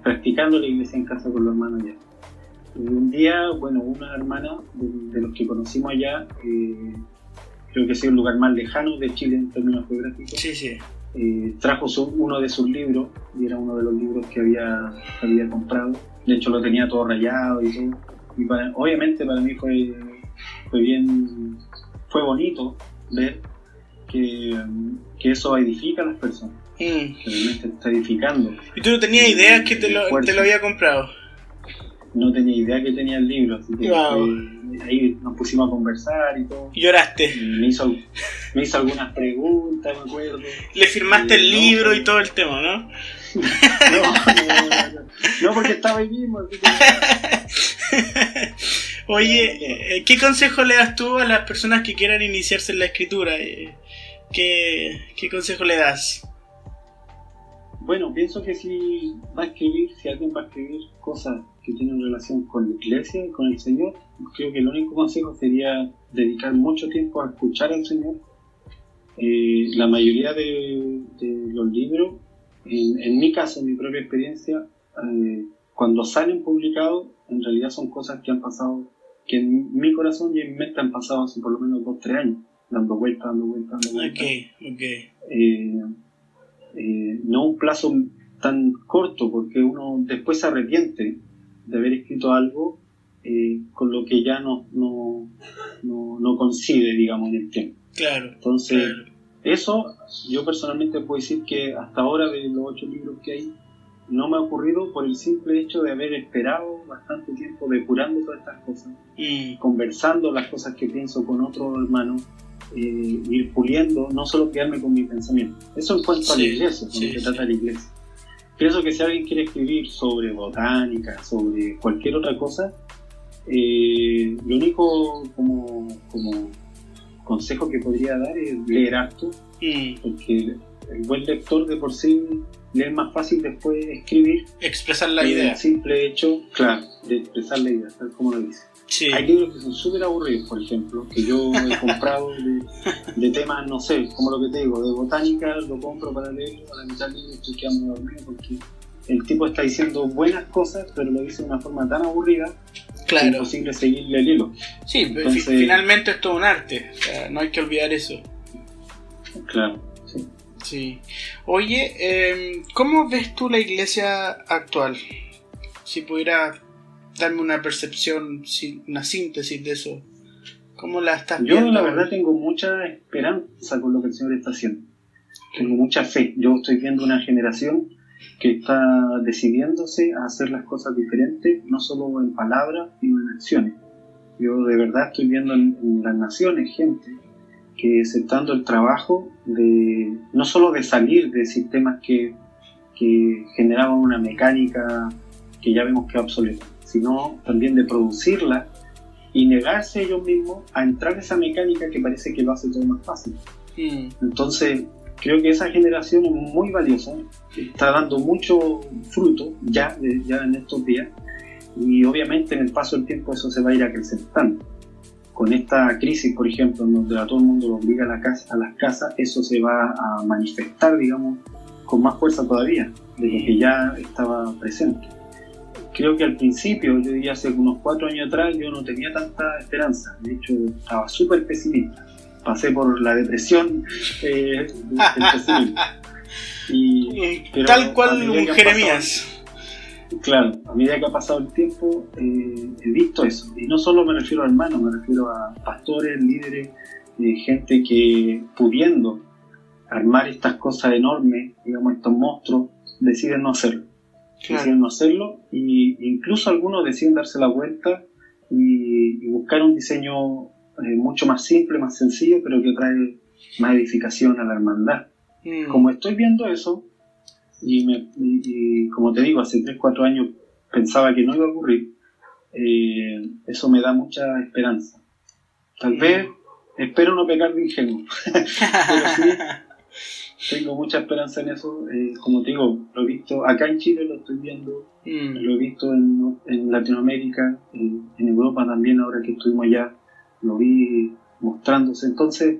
practicando la iglesia en casa con los hermanos allá. Y un día, bueno, una hermana de los que conocimos allá, creo que ha sido el lugar más lejano de Chile en términos geográficos. Sí. Trajo uno de sus libros, y era uno de los libros que había comprado. De hecho lo tenía todo rayado y todo. Y obviamente para mí fue bonito ver que eso edifica a las personas. Que realmente está edificando. ¿Y tú no tenías idea que te lo había comprado? no tenía idea que tenía el libro, así que ahí nos pusimos a conversar y todo. Lloraste. Y me hizo algunas preguntas, me acuerdo. Le firmaste el libro y todo el tema, ¿no? No, porque estaba ahí mismo. Así que... Oye, ¿qué consejo le das tú a las personas que quieran iniciarse en la escritura? ¿Qué consejo le das? Bueno, pienso que si alguien va a escribir cosas que tienen relación con la iglesia y con el Señor, creo que el único consejo sería dedicar mucho tiempo a escuchar al Señor. La mayoría de los libros, en mi caso, en mi propia experiencia, cuando salen publicados, en realidad son cosas que han pasado, que en mi corazón y en mi mente han pasado hace por lo menos 2-3 años, dando vueltas. Okay. No un plazo tan corto, porque uno después se arrepiente de haber escrito algo con lo que ya no coincide, digamos, en el tiempo. Claro. Entonces, eso yo personalmente puedo decir que hasta ahora, de los 8 libros que hay, no me ha ocurrido por el simple hecho de haber esperado bastante tiempo depurando todas estas cosas, conversando las cosas que pienso con otros hermanos, ir puliendo, no solo quedarme con mi pensamiento. Eso en cuanto a la iglesia, cuando se trata de la iglesia. Pienso que si alguien quiere escribir sobre botánica, sobre cualquier otra cosa, lo único como consejo que podría dar es leer harto, porque el buen lector de por sí le es más fácil después escribir, expresar la idea. El simple hecho, claro, de expresar la idea, tal como lo dice. Sí. Hay libros que son súper aburridos, por ejemplo, que yo he comprado de temas, no sé, como lo que te digo, de botánica, lo compro para leerlo, a la mitad del libro estoy quedando dormido porque el tipo está diciendo buenas cosas, pero lo dice de una forma tan aburrida que es imposible seguirle el hilo. Sí, entonces, finalmente es todo un arte, o sea, no hay que olvidar eso. Claro, sí. Oye, ¿cómo ves tú la iglesia actual? Si pudiera darme una percepción, una síntesis de eso, ¿cómo la estás viendo? Yo la verdad tengo mucha esperanza con lo que el Señor está haciendo, tengo mucha fe. Yo estoy viendo una generación que está decidiéndose a hacer las cosas diferentes, no solo en palabras, sino en acciones. Yo de verdad estoy viendo en las naciones gente que se está dando el trabajo de no solo de salir de sistemas que generaban una mecánica que ya vemos que es obsoleta, sino también de producirla y negarse ellos mismos a entrar en esa mecánica que parece que lo hace todo más fácil. Entonces, creo que esa generación es muy valiosa, está dando mucho fruto ya en estos días, y obviamente en el paso del tiempo eso se va a ir acrecentando. Con esta crisis, por ejemplo, en donde a todo el mundo lo obliga a las casas, eso se va a manifestar, digamos, con más fuerza todavía de lo que ya estaba presente. Creo que al principio, yo diría hace unos 4 años atrás, yo no tenía tanta esperanza. De hecho, estaba súper pesimista. Pasé por la depresión del pesimismo. Pero tal cual un Jeremías. Claro, a medida que ha pasado el tiempo, he visto eso. Y no solo me refiero a hermanos, me refiero a pastores, líderes, gente que pudiendo armar estas cosas enormes, digamos, estos monstruos, deciden no hacerlo. Deciden no hacerlo, y incluso algunos deciden darse la vuelta y buscar un diseño mucho más simple, más sencillo, pero que trae más edificación a la hermandad. Como estoy viendo eso, y como te digo, hace 3-4 años pensaba que no iba a ocurrir, eso me da mucha esperanza. Tal vez, espero no pecar de ingenuo, pero sí, tengo mucha esperanza en eso. Como te digo, lo he visto acá en Chile, lo estoy viendo, lo he visto en Latinoamérica, en Europa también, ahora que estuvimos allá, lo vi mostrándose. Entonces,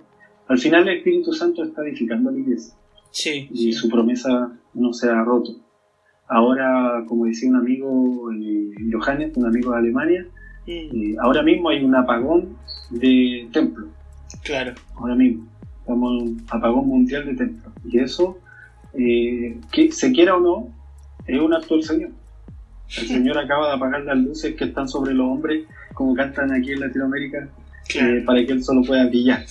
al final el Espíritu Santo está edificando la iglesia, y su promesa no se ha roto. Ahora, como decía un amigo, Johannes, un amigo de Alemania, ahora mismo hay un apagón de templos. Claro. Ahora mismo estamos en un apagón mundial de templos, y eso, que se quiera o no, es un acto del Señor. El Señor acaba de apagar las luces que están sobre los hombres, como cantan aquí en Latinoamérica, para que Él solo pueda brillar.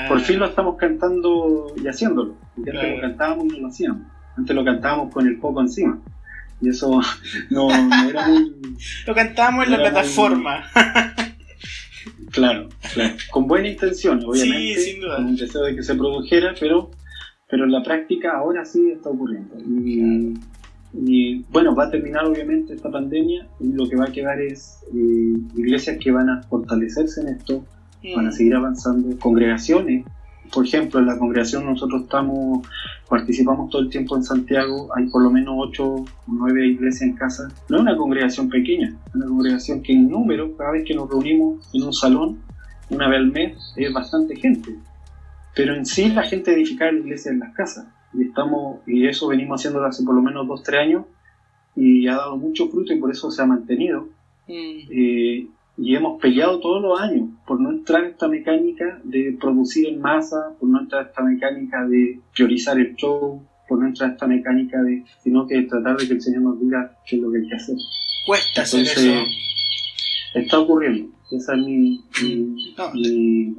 Por fin lo estamos cantando y haciéndolo, porque antes lo cantábamos y no lo hacíamos. Antes lo cantábamos con el foco encima, Y eso no era muy... Lo cantábamos en no la era plataforma. Claro, con buena intención, obviamente, Sí, sin duda. con un deseo de que se produjera, pero en la práctica ahora sí está ocurriendo. Y bueno, va a terminar obviamente esta pandemia y lo que va a quedar es iglesias que van a fortalecerse en esto, van a seguir avanzando, congregaciones. Por ejemplo, en la congregación nosotros participamos todo el tiempo en Santiago, hay por lo menos 8 o 9 iglesias en casa. No es una congregación pequeña, es una congregación que en número, cada vez que nos reunimos en un salón, una vez al mes, es bastante gente. Pero en sí la gente edifica la iglesia en las casas. Y eso venimos haciéndolo hace por lo menos 2-3 años y ha dado mucho fruto y por eso se ha mantenido. Y hemos peleado todos los años por no entrar en esta mecánica de producir en masa, por no entrar en esta mecánica de priorizar el show, por no entrar en esta mecánica sino que tratar de que el Señor nos diga qué es lo que hay que hacer. Cuesta hacer Entonces, eso. Está ocurriendo. Esa es mi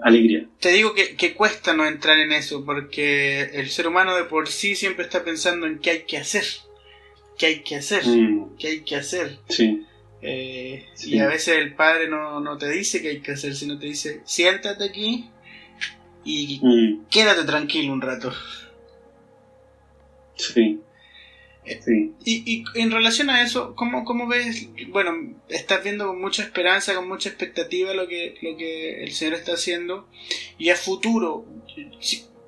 alegría. Te digo que cuesta no entrar en eso, porque el ser humano de por sí siempre está pensando en qué hay que hacer. ¿Qué hay que hacer? ¿Qué hay que hacer? Sí. Y a veces el padre no te dice qué hay que hacer, sino te dice, siéntate aquí y quédate tranquilo un rato. Sí. Sí. Y en relación a eso, ¿cómo ves? Bueno, estás viendo con mucha esperanza, con mucha expectativa lo que el Señor está haciendo. Y a futuro,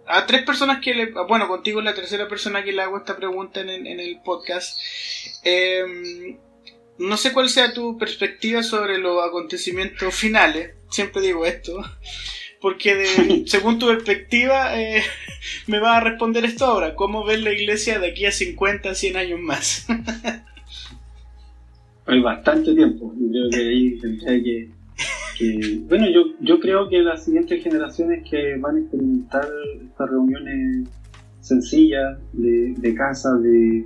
a 3 personas bueno, contigo es la tercera persona que le hago esta pregunta en el podcast. No sé cuál sea tu perspectiva sobre los acontecimientos finales. Siempre digo esto, porque según tu perspectiva me vas a responder esto ahora. ¿Cómo ves la iglesia de aquí a 50, 100 años más? Hay bastante tiempo. Yo creo que ahí tendría que bueno, yo creo que las siguientes generaciones que van a experimentar estas reuniones sencillas de casa, de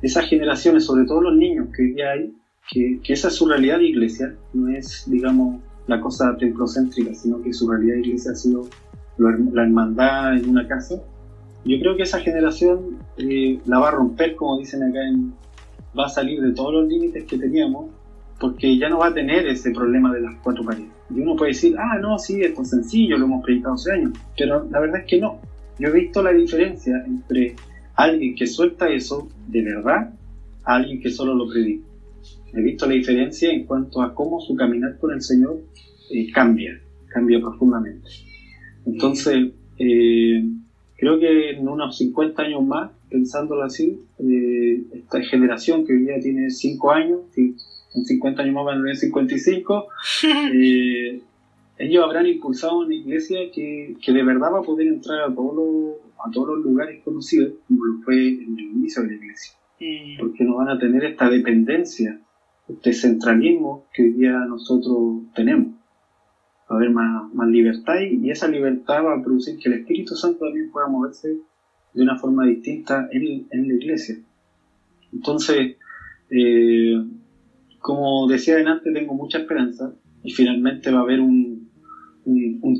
esas generaciones, sobre todo los niños que hoy día hay, que esa es su realidad de iglesia, no es, digamos, la cosa templocéntrica, sino que su realidad de iglesia ha sido la hermandad en una casa. Yo creo que esa generación la va a romper, como dicen acá, va a salir de todos los límites que teníamos, porque ya no va a tener ese problema de las 4 paredes. Y uno puede decir, no, sí, esto es sencillo, lo hemos predicado hace años, pero la verdad es que no. Yo he visto la diferencia entre alguien que suelta eso de verdad a alguien que solo lo predica. He visto la diferencia en cuanto a cómo su caminar con el Señor cambia profundamente. Entonces, creo que en unos 50 años más, pensándolo así, esta generación que hoy día tiene 5 años, en 50 años más van a tener 55, ellos habrán impulsado una iglesia que de verdad va a poder entrar a todos los lugares conocidos, como lo fue en el inicio de la iglesia. Porque no van a tener esta dependencia, este centralismo que hoy día nosotros tenemos. Va a haber más libertad y esa libertad va a producir que el Espíritu Santo también pueda moverse de una forma distinta en la iglesia. Entonces, como decía antes, tengo mucha esperanza y finalmente va a haber un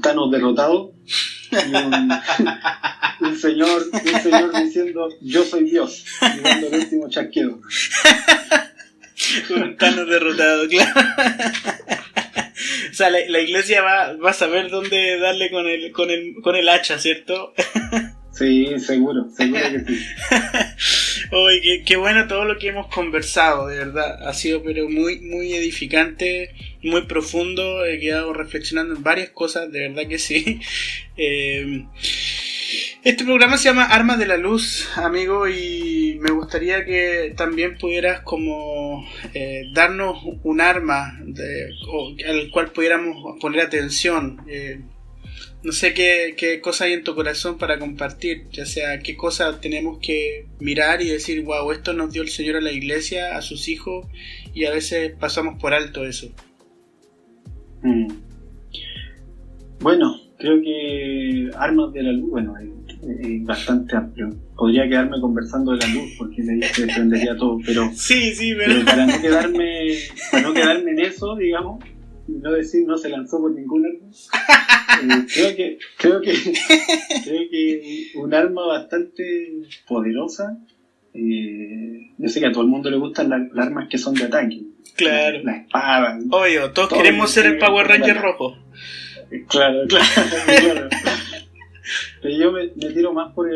Thanos derrotado y un señor diciendo yo soy Dios y dando el último chasqueo. Un Thanos derrotado, claro. O sea, la iglesia va a saber dónde darle con el hacha, ¿cierto? Sí, seguro que sí. Oye, qué bueno todo lo que hemos conversado, de verdad. Ha sido pero muy, muy edificante, muy profundo. He quedado reflexionando en varias cosas, de verdad que sí. Este programa se llama Armas de la Luz, amigo, y me gustaría que también pudieras como darnos un arma al cual pudiéramos poner atención. No sé qué cosa hay en tu corazón para compartir, ya sea qué cosa tenemos que mirar y decir, wow, esto nos dio el Señor a la iglesia, a sus hijos, y a veces pasamos por alto eso. Bueno, creo que Armas de la Luz, bueno, es bastante amplio. Podría quedarme conversando de la luz porque le dije que prendería todo, pero pero para no quedarme en eso, digamos, y no decir no se lanzó por ningún arma, creo que un arma bastante poderosa Yo sé que a todo el mundo le gustan las armas que son de ataque. Claro. La espada. Obvio, todos queremos ser el Power Ranger rojo. Claro. Pero yo me tiro más por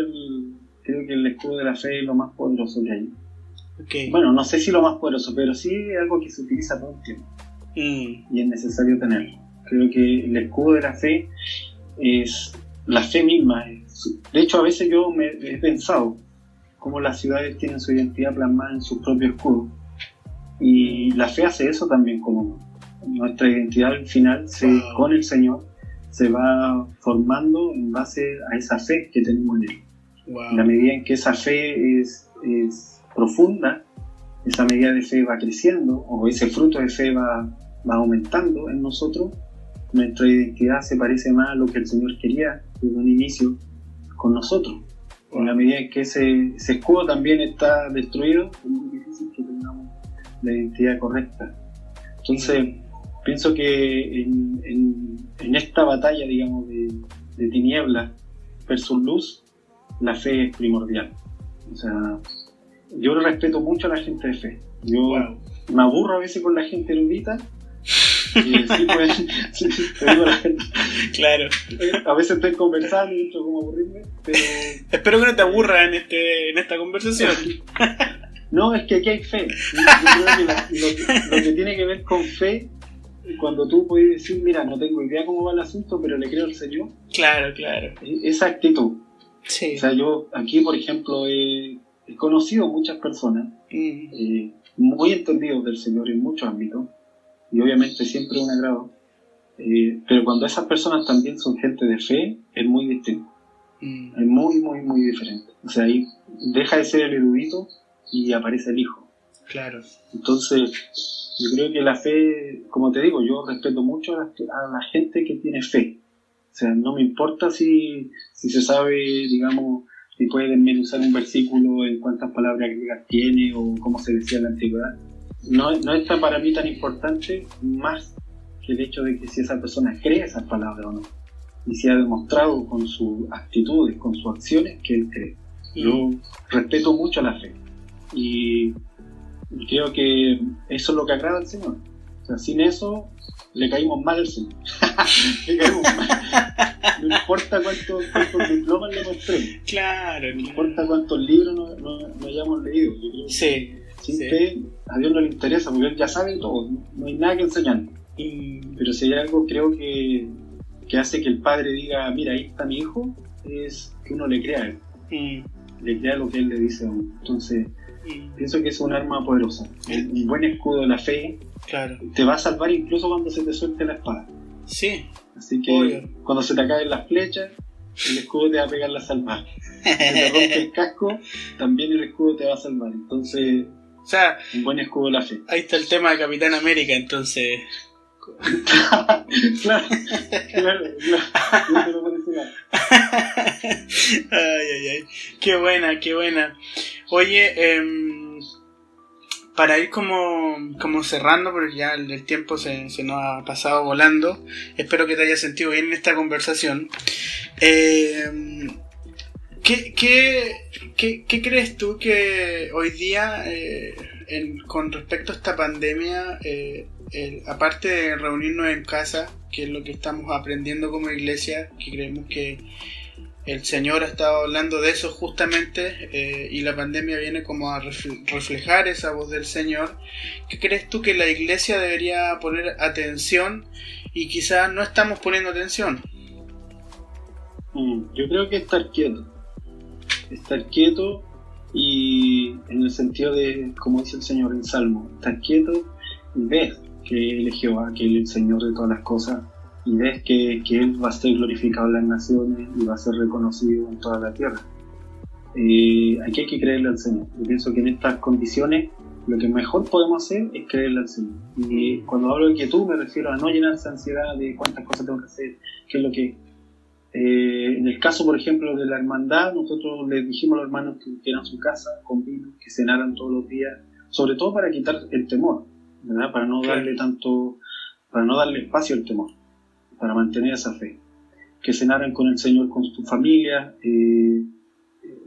creo que el escudo de la fe es lo más poderoso que hay. Okay. Bueno, no sé si lo más poderoso, pero sí es algo que se utiliza todo el tiempo. Y es necesario tenerlo. Creo que el escudo de la fe es la fe misma. De hecho, a veces yo he pensado cómo las ciudades tienen su identidad plasmada en su propio escudo. Y la fe hace eso también con uno. Nuestra identidad al final, con el Señor, se va formando en base a esa fe que tenemos en Él. En la medida en que esa fe es profunda, esa medida de fe va creciendo, o ese fruto de fe va aumentando en nosotros, nuestra identidad se parece más a lo que el Señor quería desde un inicio con nosotros. En la medida en que ese escudo también está destruido, es muy difícil que tengamos la identidad correcta. Entonces, pienso que en esta batalla, digamos, de tinieblas versus luz, la fe es primordial. O sea, yo respeto mucho a la gente de fe. Yo me aburro a veces con la gente erudita. Sí, pues, te digo a la gente. Claro. A veces estoy conversando y entro como aburrirme, pero... Espero que no te aburra en esta conversación. No, es que aquí hay fe. Yo creo que lo que tiene que ver con fe, cuando tú puedes decir, mira, no tengo idea cómo va el asunto, pero le creo al Señor. Claro. Esa actitud. Sí. O sea, yo aquí, por ejemplo, he conocido muchas personas muy entendidos del Señor en muchos ámbitos, y obviamente siempre un agrado, pero cuando esas personas también son gente de fe, es muy distinto. Es muy, muy, muy diferente. O sea, ahí deja de ser el erudito y aparece el hijo. Claro. Entonces, yo creo que la fe, como te digo, yo respeto mucho a la gente que tiene fe. O sea, no me importa si se sabe, digamos, si puede desmenuzar un versículo en cuántas palabras griegas tiene o cómo se decía en la antigüedad. No es para mí tan importante más que el hecho de que si esa persona cree esas palabras o no. Y si ha demostrado con sus actitudes, con sus acciones, que él cree. Yo respeto mucho la fe. Y creo que eso es lo que agrada al Señor. O sea, sin eso le caímos mal al Señor. Le caímos mal. No importa cuántos diplomas le mostremos. Claro. No importa cuántos libros no hayamos leído. Yo creo que sin fe a Dios no le interesa, porque Él ya sabe todo. No hay nada que enseñarle. Pero si hay algo, creo que hace que el padre diga, mira, ahí está mi hijo, es que uno le crea a él. Le crea lo que él le dice a uno. Entonces, pienso que es un arma poderosa. Un buen escudo de la fe te va a salvar incluso cuando se te suelte la espada. Sí. Así que cuando se te acaben las flechas, el escudo te va a pegar la salvada. Si te rompe el casco, también el escudo te va a salvar. Entonces, o sea, un buen escudo de la fe. Ahí está el tema de Capitán América, entonces... claro. Yo te lo parece mal. Ay. Qué buena. Oye, para ir como cerrando, porque ya el tiempo se nos ha pasado volando, espero que te hayas sentido bien en esta conversación. ¿Qué crees tú que hoy día, con respecto a esta pandemia, aparte de reunirnos en casa, que es lo que estamos aprendiendo como iglesia, que creemos que el Señor ha estado hablando de eso justamente, y la pandemia viene como a reflejar esa voz del Señor, ¿qué crees tú que la iglesia debería poner atención y quizás no estamos poniendo atención? Yo creo que estar quieto y en el sentido de, como dice el Señor en Salmo, estar quieto y ver que Él es Jehová, que Él es el Señor de todas las cosas, y ves que Él va a ser glorificado en las naciones y va a ser reconocido en toda la tierra. Aquí hay que creerle al Señor. Yo pienso que en estas condiciones lo que mejor podemos hacer es creerle al Señor. Y cuando hablo de quietud me refiero a no llenarse de ansiedad de cuántas cosas tengo que hacer, qué es lo que... en el caso, por ejemplo, de la hermandad, nosotros les dijimos a los hermanos que tuvieran su casa con vino, que cenaran todos los días, sobre todo para quitar el temor, ¿verdad? Para no darle espacio al temor, para mantener esa fe. Que cenaran con el Señor, con tu familia,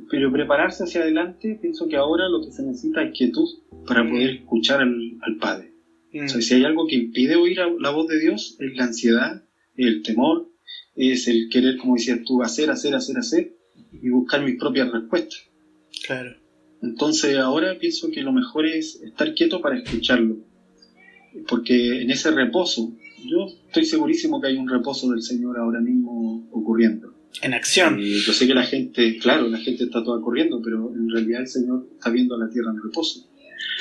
pero prepararse hacia adelante, pienso que ahora lo que se necesita es quietud para poder escuchar al Padre. O sea, si hay algo que impide oír la voz de Dios, es la ansiedad, es el temor, es el querer, como decías tú, hacer y buscar mis propias respuestas. Claro. Entonces ahora pienso que lo mejor es estar quieto para escucharlo, porque en ese reposo, yo estoy segurísimo que hay un reposo del Señor ahora mismo ocurriendo. En acción. Yo sé que la gente está toda corriendo, pero en realidad el Señor está viendo a la tierra en reposo.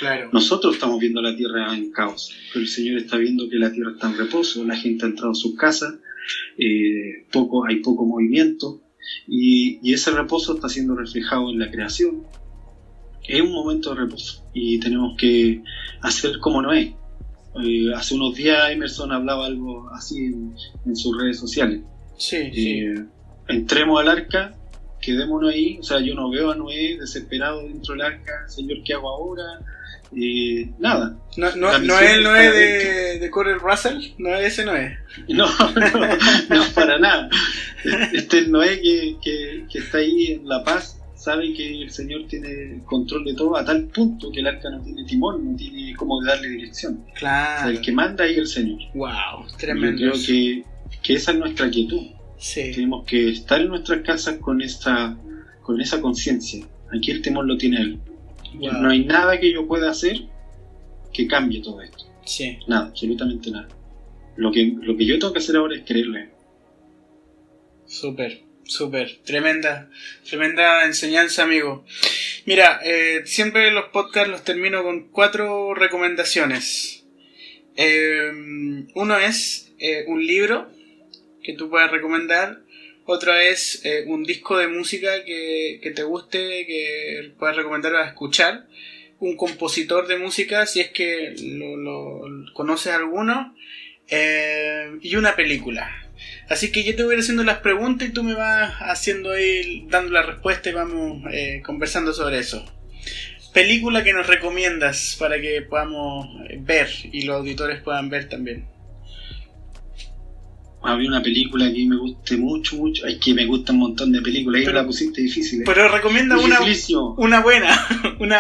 Claro. Nosotros estamos viendo a la tierra en caos, pero el Señor está viendo que la tierra está en reposo, la gente ha entrado a sus casas, hay poco movimiento, y ese reposo está siendo reflejado en la creación. Es un momento de reposo y tenemos que hacer como Noé. Hace unos días Emerson hablaba algo así en sus redes sociales. Sí. Entremos al arca, quedémonos ahí. O sea, yo no veo a Noé desesperado dentro del arca. Señor, ¿qué hago ahora? Nada. No es el Noé de Corey Russell. No es ese Noé. No, para nada. Este es Noé que está ahí en la paz. Sabe que el Señor tiene el control de todo a tal punto que el arca no tiene timón, no tiene cómo darle dirección. Claro. O sea, el que manda ahí es el Señor. Wow, tremendo. Yo creo que esa es nuestra quietud. Sí. Tenemos que estar en nuestras casas con esa conciencia. Aquí el temor lo tiene Él. Wow. No hay nada que yo pueda hacer que cambie todo esto. Sí. Nada, absolutamente nada. Lo que yo tengo que hacer ahora es creerle. Súper. Tremenda enseñanza, amigo. Mira, siempre los podcasts los termino con 4 recomendaciones. Uno es un libro que tú puedas recomendar. Otro es un disco de música que te guste, que puedas recomendar a escuchar. Un compositor de música, si es que lo conoces alguno. Y una película. Así que yo te voy a ir haciendo las preguntas y tú me vas haciendo ahí, dando la respuesta y vamos conversando sobre eso. Película que nos recomiendas para que podamos ver y los auditores puedan ver también. Había una película que me guste mucho. Es que me gusta un montón de películas. Ahí me la pusiste difícil. Pero recomienda una buena.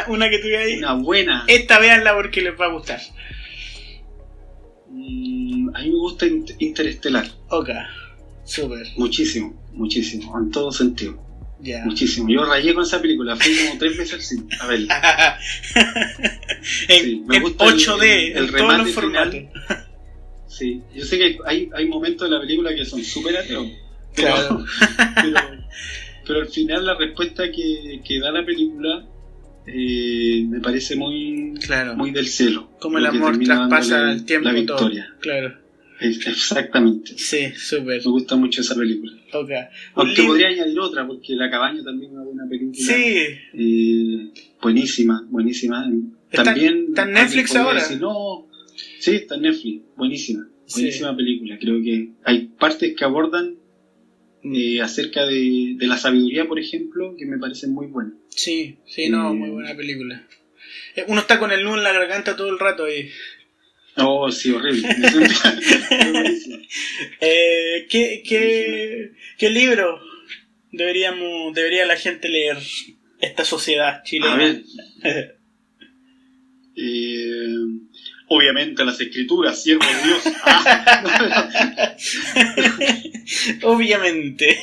una que tuviera ahí. Una buena. Esta véanla porque les va a gustar. A mí me gusta Interestelar. Ok, súper. Muchísimo, en todo sentido. Yeah. Muchísimo. Yo rayé con esa película, fui como 3 veces al cine a verla. Me gusta 8D, el en todos los final. formatos. Sí, yo sé que hay momentos de la película que son súper ateos. Claro. Pero al final la respuesta que da la película me parece muy del cielo. Como el amor traspasa el tiempo. La victoria. Todo. Claro. Exactamente. Sí, súper. Me gusta mucho esa película. Okay. Aunque podría añadir otra, porque La Cabaña también es una buena película. Sí. Buenísima. También ¿Está en Netflix ahora? Sí, está en Netflix. Buenísima película. Creo que hay partes que abordan acerca de la sabiduría, por ejemplo, que me parecen muy buenas. Sí, muy buena película. Uno está con el nudo en la garganta todo el rato ahí. Oh, sí, horrible. ¿Qué libro debería la gente leer? Esta sociedad chilena. A ver. Obviamente las escrituras, siervo de Dios. Obviamente.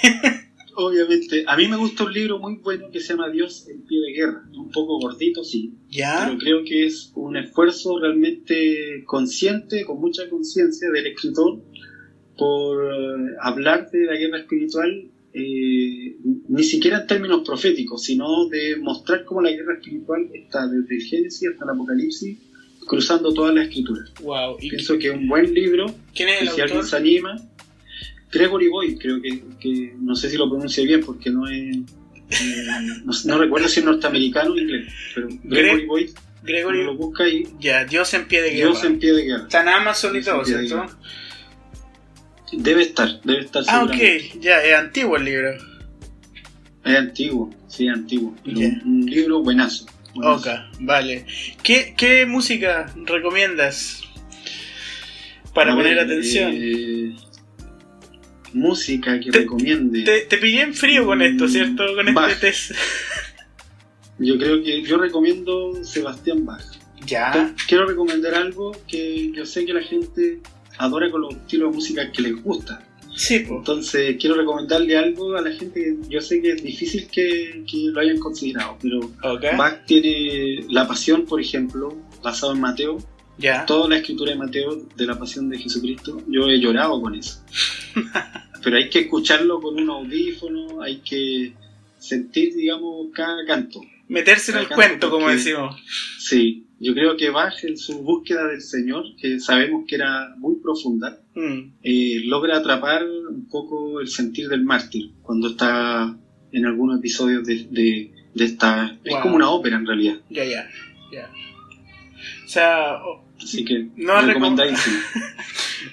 A mí me gusta un libro muy bueno que se llama Dios en pie de guerra. Un poco gordito, sí. ¿Ya? Pero creo que es un esfuerzo realmente consciente, con mucha conciencia del escritor, por hablar de la guerra espiritual, ni siquiera en términos proféticos, sino de mostrar cómo la guerra espiritual está desde el Génesis hasta el Apocalipsis, cruzando todas las escrituras. Wow. Pienso que es un buen libro. ¿Quién es el si autor? Alguien se anima. Gregory Boyd, creo que no sé si lo pronuncie bien porque no es no recuerdo si es norteamericano o inglés, pero Gregory Boyd, lo busca ahí. Ya, Dios en pie de guerra. Dios en pie de guerra. Está en Amazon y todo, ¿cierto? Debe estar seguramente. Ok, ya, es antiguo el libro. Es antiguo, sí, antiguo. Yeah. Un libro buenazo. Ok, vale. ¿Qué música recomiendas para poner atención? música que recomiende. Te pillé en frío con esto, ¿cierto? Con Bach. este test. Yo recomiendo Sebastián Bach. Ya. Quiero recomendar algo que yo sé que la gente adora con los estilos de música que les gusta. Sí, pues. Entonces quiero recomendarle algo a la gente que yo sé que es difícil que lo hayan considerado, pero Okay. Bach tiene La Pasión, por ejemplo, basado en Mateo. Ya. Toda la escritura de Mateo de la Pasión de Jesucristo, yo he llorado con eso. Pero hay que escucharlo con un audífono, hay que sentir, digamos, cada canto. Meterse en el Cada cuento, canto, como porque- decimos. Sí, yo creo que Bach en su búsqueda del Señor, que sabemos que era muy profunda, logra atrapar un poco el sentir del mártir cuando está en algunos episodios de esta... Es Wow. como una ópera en realidad, Ya. O sea, así que No recomendadísimo.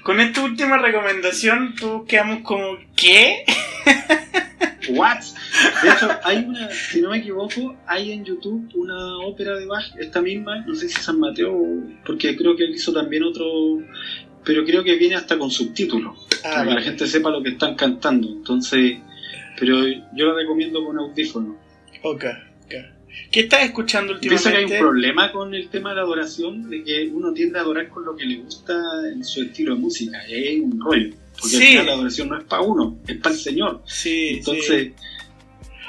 con esta última recomendación, todos quedamos como, ¿qué? What? De hecho, hay una, si no me equivoco, hay en YouTube una ópera de Bach, esta misma, no sé si San Mateo, porque creo que él hizo también otro, pero creo que viene hasta con subtítulos, para que la gente sepa lo que están cantando. Entonces, pero yo la recomiendo con audífono. Ok. ¿Qué estás escuchando Pienso que hay últimamente? un problema con el tema de la adoración, de que uno tiende a adorar con lo que le gusta en su estilo de música, y es un rollo. Porque Sí. al final la adoración no es para uno, es para el Señor. Sí, Entonces, sí.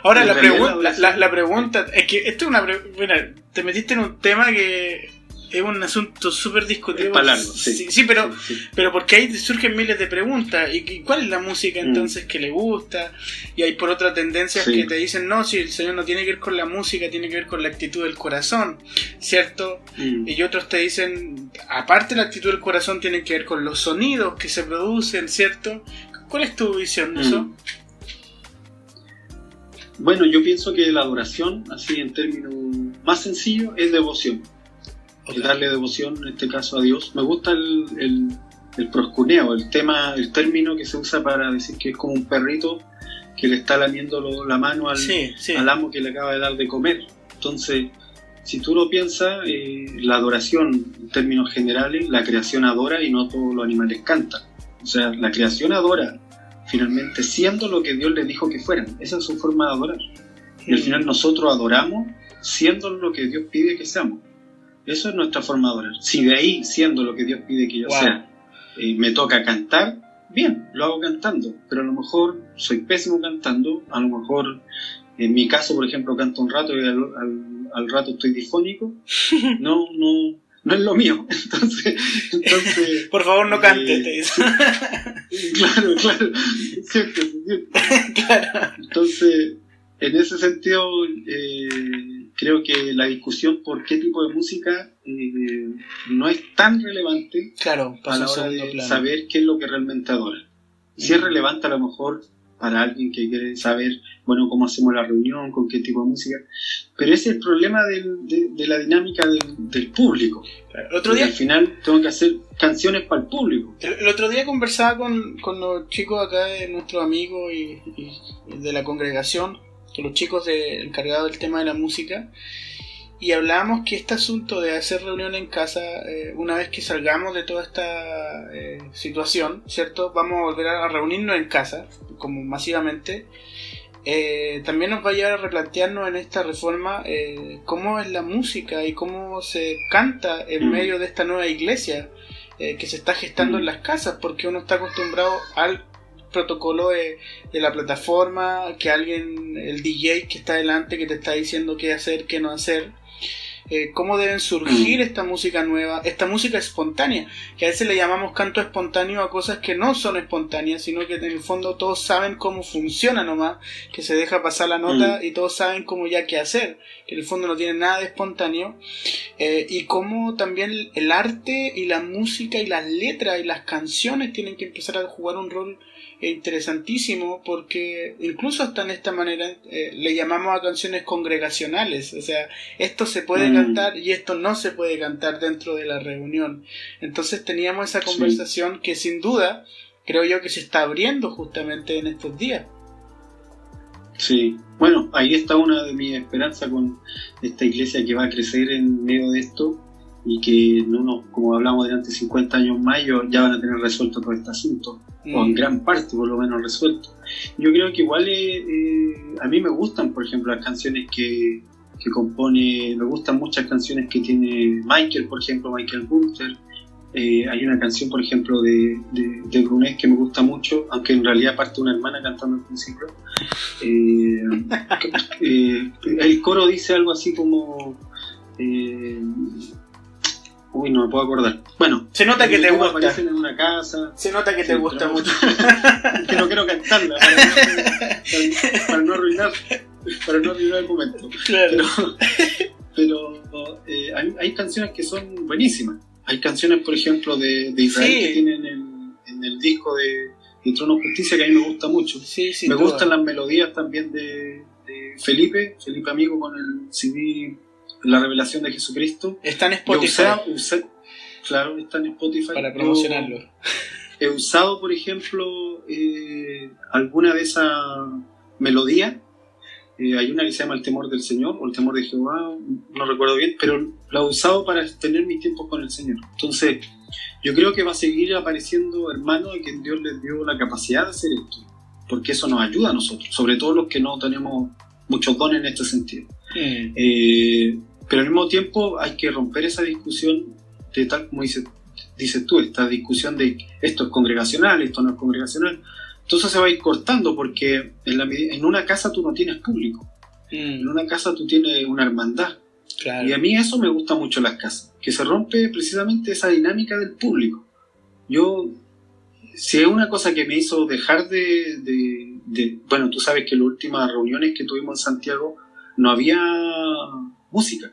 Ahora, en la realidad pregunta es que esto es una... Mira, te metiste en un tema que es un asunto súper discutido. es para largo, sí. Sí, pero... Sí. Pero porque ahí surgen miles de preguntas. ¿Y cuál es la música entonces que le gusta? Y hay por otra tendencias Sí. que te dicen, no, si el Señor no tiene que ver con la música, tiene que ver con la actitud del corazón, ¿cierto? Y otros te dicen, aparte la actitud del corazón tiene que ver con los sonidos que se producen, ¿cierto? ¿Cuál es tu visión de eso? Bueno, yo pienso que la adoración, así en términos más sencillos, es devoción. Ok. Es darle devoción, en este caso, a Dios. Me gusta el proscuneo, el término que se usa para decir que es como un perrito que le está lamiendo la mano al amo que le acaba de dar de comer. Entonces, si tú lo piensas, la adoración, en términos generales, la creación adora y no todos los animales cantan. O sea, la creación adora, finalmente, siendo lo que Dios les dijo que fueran. Esa es su forma de adorar. Y al final nosotros adoramos siendo lo que Dios pide que seamos. Eso es nuestra forma de adorar. Si de ahí, siendo lo que Dios pide que yo sea, me toca cantar, bien, lo hago cantando. Pero a lo mejor soy pésimo cantando, a lo mejor, en mi caso, por ejemplo, canto un rato y al rato estoy difónico. No es lo mío. Entonces por favor, no cantes, te dice. Claro, cierto. Claro. Entonces, en ese sentido, creo que la discusión por qué tipo de música no es tan relevante Claro, a la hora de saber qué es lo que realmente adora. Si es relevante a lo mejor para alguien que quiere saber, bueno, cómo hacemos la reunión, con qué tipo de música, pero ese es el problema de la dinámica del público. El otro día, al final tengo que hacer canciones para el público. El otro día conversaba con los chicos acá de nuestros amigos y de la congregación, con los chicos encargados del tema de la música, y hablábamos que este asunto de hacer reunión en casa, una vez que salgamos de toda esta situación, ¿cierto? Vamos a volver a reunirnos en casa, como masivamente. También nos va a llevar a replantearnos en esta reforma cómo es la música y cómo se canta en medio de esta nueva iglesia que se está gestando en las casas, porque uno está acostumbrado al protocolo de la plataforma, que alguien, el DJ que está delante, que te está diciendo qué hacer, qué no hacer. Cómo deben surgir esta música nueva, esta música espontánea, que a veces le llamamos canto espontáneo a cosas que no son espontáneas, sino que en el fondo todos saben cómo funciona nomás, que se deja pasar la nota y todos saben cómo ya qué hacer, que en el fondo no tiene nada de espontáneo, y cómo también el arte y la música y las letras y las canciones tienen que empezar a jugar un rol interesantísimo, porque incluso hasta en esta manera le llamamos a canciones congregacionales, o sea, esto se puede cantar y esto no se puede cantar dentro de la reunión. Entonces teníamos esa conversación que sin duda creo yo que se está abriendo justamente en estos días. Sí, bueno, ahí está una de mis esperanzas con esta iglesia que va a crecer en medio de esto y que en unos, como hablamos de antes, 50 años más ya van a tener resuelto todo este asunto. o en gran parte por lo menos resuelto. Yo creo que igual a mí me gustan, por ejemplo, las canciones que compone, me gustan muchas canciones que tiene Michael, por ejemplo, Michael Bublé. Hay una canción, por ejemplo, de Brunet que me gusta mucho, aunque en realidad parte una hermana cantando al principio. El coro dice algo así como... no me puedo acordar. Bueno, se nota que te gusta. Aparecen en una casa. Se nota que te gusta mucho. Que no quiero cantarla para no arruinar el momento. Claro. Pero hay canciones que son buenísimas. Hay canciones, por ejemplo, de Israel que tienen en el disco de Trono Justicia que a mí me gusta mucho. Me gustan las melodías también de Felipe Amigo con el CD La Revelación de Jesucristo. Está en Spotify. Claro, está en Spotify. Para promocionarlo. He usado, por ejemplo, alguna de esas melodías. Hay una que se llama El Temor del Señor o El Temor de Jehová, no recuerdo bien, pero la he usado para tener mis tiempos con el Señor. Entonces, yo creo que va a seguir apareciendo hermanos a quien Dios les dio la capacidad de hacer esto, porque eso nos ayuda a nosotros, sobre todo los que no tenemos muchos dones en este sentido. Pero al mismo tiempo hay que romper esa discusión de tal como dices tú, esta discusión de esto es congregacional, esto no es congregacional. Entonces se va a ir cortando porque en una casa tú no tienes público, en una casa tú tienes una hermandad. Claro. Y a mí eso me gusta mucho en las casas, que se rompe precisamente esa dinámica del público. Si es una cosa que me hizo dejar bueno, tú sabes que en las últimas reuniones que tuvimos en Santiago no había música.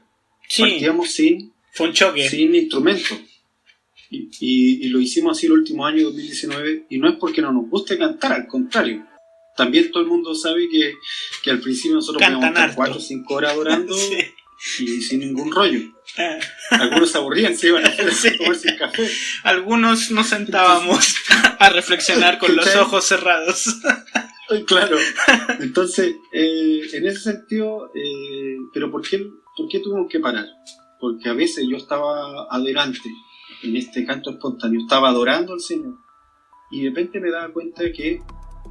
Sí. Partíamos fue un choque. sin instrumentos. Y lo hicimos así el último año, 2019, y no es porque no nos guste cantar, al contrario. También todo el mundo sabe que al principio nosotros podíamos estar 4 o 5 horas adorando y sin ningún rollo. Algunos se aburrían, se iban a tomarse un café. Algunos nos sentábamos a reflexionar con los ojos cerrados. Claro. Entonces, en ese sentido, pero ¿por qué tuvimos que parar? Porque a veces yo estaba adelante en este canto espontáneo, estaba adorando al Señor y de repente me daba cuenta de que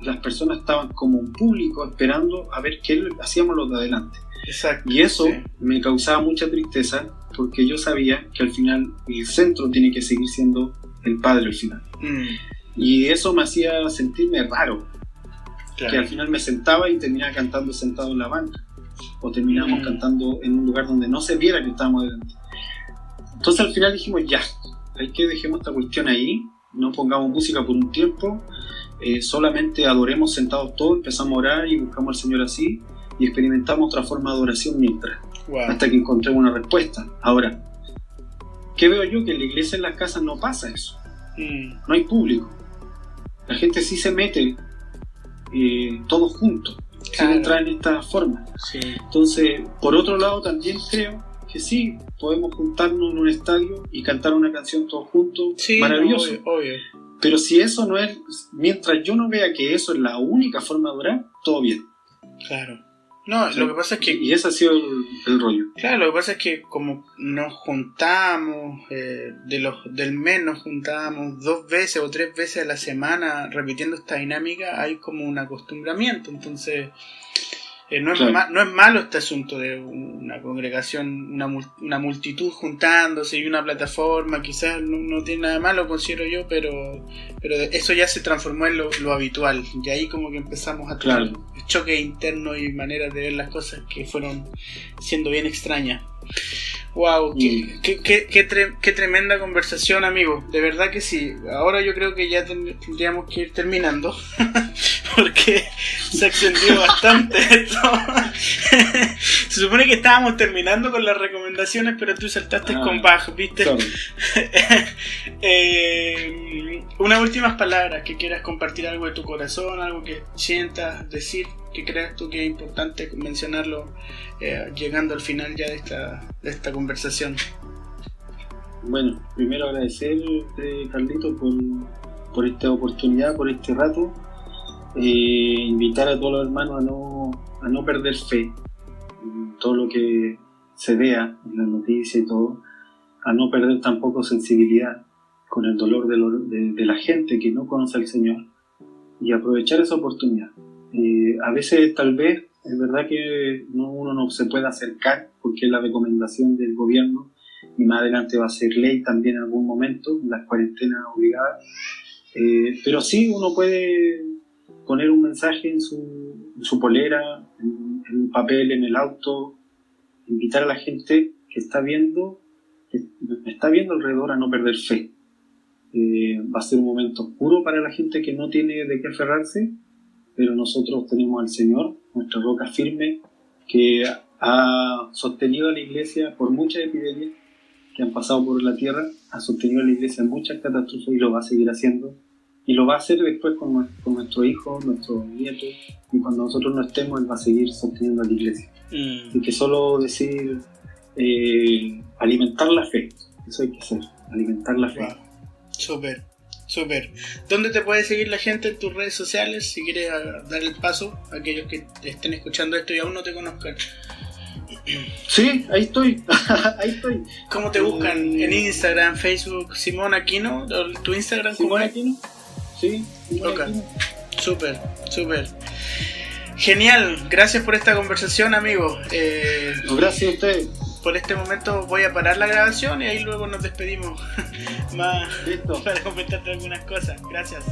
las personas estaban como un público esperando a ver qué hacíamos los de adelante. Exacto. Y eso me causaba mucha tristeza porque yo sabía que al final el centro tiene que seguir siendo el Padre al final. Y eso me hacía sentirme raro. Claro. Que al final me sentaba y terminaba cantando sentado en la banca o terminábamos cantando en un lugar donde no se viera que estábamos adelante. Entonces al final dijimos hay que dejemos esta cuestión ahí, no pongamos música por un tiempo, solamente adoremos sentados todos, empezamos a orar y buscamos al Señor así y experimentamos otra forma de adoración mientras, hasta que encontremos una respuesta. Ahora, ¿qué veo yo? Que en la iglesia, en las casas no pasa eso, no hay público, la gente sí se mete todos juntos, sin entrar en esta forma. Entonces, por otro lado también creo que sí, podemos juntarnos en un estadio y cantar una canción todos juntos, maravilloso. Obvio. Pero si eso no es, mientras yo no vea que eso es la única forma de adorar, todo bien. Claro. No, lo que pasa es que... Y ese ha sido el rollo. Claro, lo que pasa es que como nos juntamos, del mes nos juntábamos 2 veces o 3 veces a la semana repitiendo esta dinámica, hay como un acostumbramiento, entonces... No es malo este asunto de una congregación, una multitud juntándose y una plataforma, quizás no tiene nada malo, considero yo, pero eso ya se transformó en lo habitual, y ahí como que empezamos a tener choques internos y maneras de ver las cosas que fueron siendo bien extrañas. Wow, qué tremenda conversación, amigo. De verdad que sí. Ahora yo creo que ya tendríamos que ir terminando porque se extendió bastante esto. Se supone que estábamos terminando con las recomendaciones, pero tú saltaste con Bach, ¿viste? Unas últimas palabras que quieras compartir, algo de tu corazón, algo que sientas, decir, que creas tú que es importante mencionarlo llegando al final ya de esta conversación. Bueno, primero agradecerte, Carlito, por esta oportunidad, por este rato. Invitar a todos los hermanos a no perder fe en todo lo que se vea en la noticia y todo, a no perder tampoco sensibilidad, con el dolor de la gente que no conoce al Señor y aprovechar esa oportunidad. A veces tal vez es verdad que uno no se puede acercar porque es la recomendación del gobierno y más adelante va a ser ley también en algún momento, las cuarentenas obligadas, pero sí uno puede poner un mensaje en su polera, en un papel, en el auto, invitar a la gente que está viendo alrededor a no perder fe. Va a ser un momento oscuro para la gente que no tiene de qué aferrarse, pero nosotros tenemos al Señor, nuestra roca firme, que ha sostenido a la iglesia por muchas epidemias que han pasado por la tierra, ha sostenido a la iglesia en muchas catástrofes y lo va a seguir haciendo, y lo va a hacer después con nuestros hijos, nuestros nietos, y cuando nosotros no estemos, Él va a seguir sosteniendo a la iglesia. Y que solo decir, alimentar la fe, eso hay que hacer, alimentar la fe. Wow. Súper. ¿Dónde te puede seguir la gente en tus redes sociales? Si quieres dar el paso a aquellos que estén escuchando esto y aún no te conozcan. Sí, ahí estoy. ¿Cómo te buscan? ¿En Instagram, Facebook? ¿Simón Aquino? ¿Tu Instagram? ¿Simón Aquino? Sí, Simón Okay. Aquino. Súper. Genial, gracias por esta conversación, amigo. Gracias a ustedes. Por este momento voy a parar la grabación y ahí luego nos despedimos más Listo. para comentarte algunas cosas. Gracias.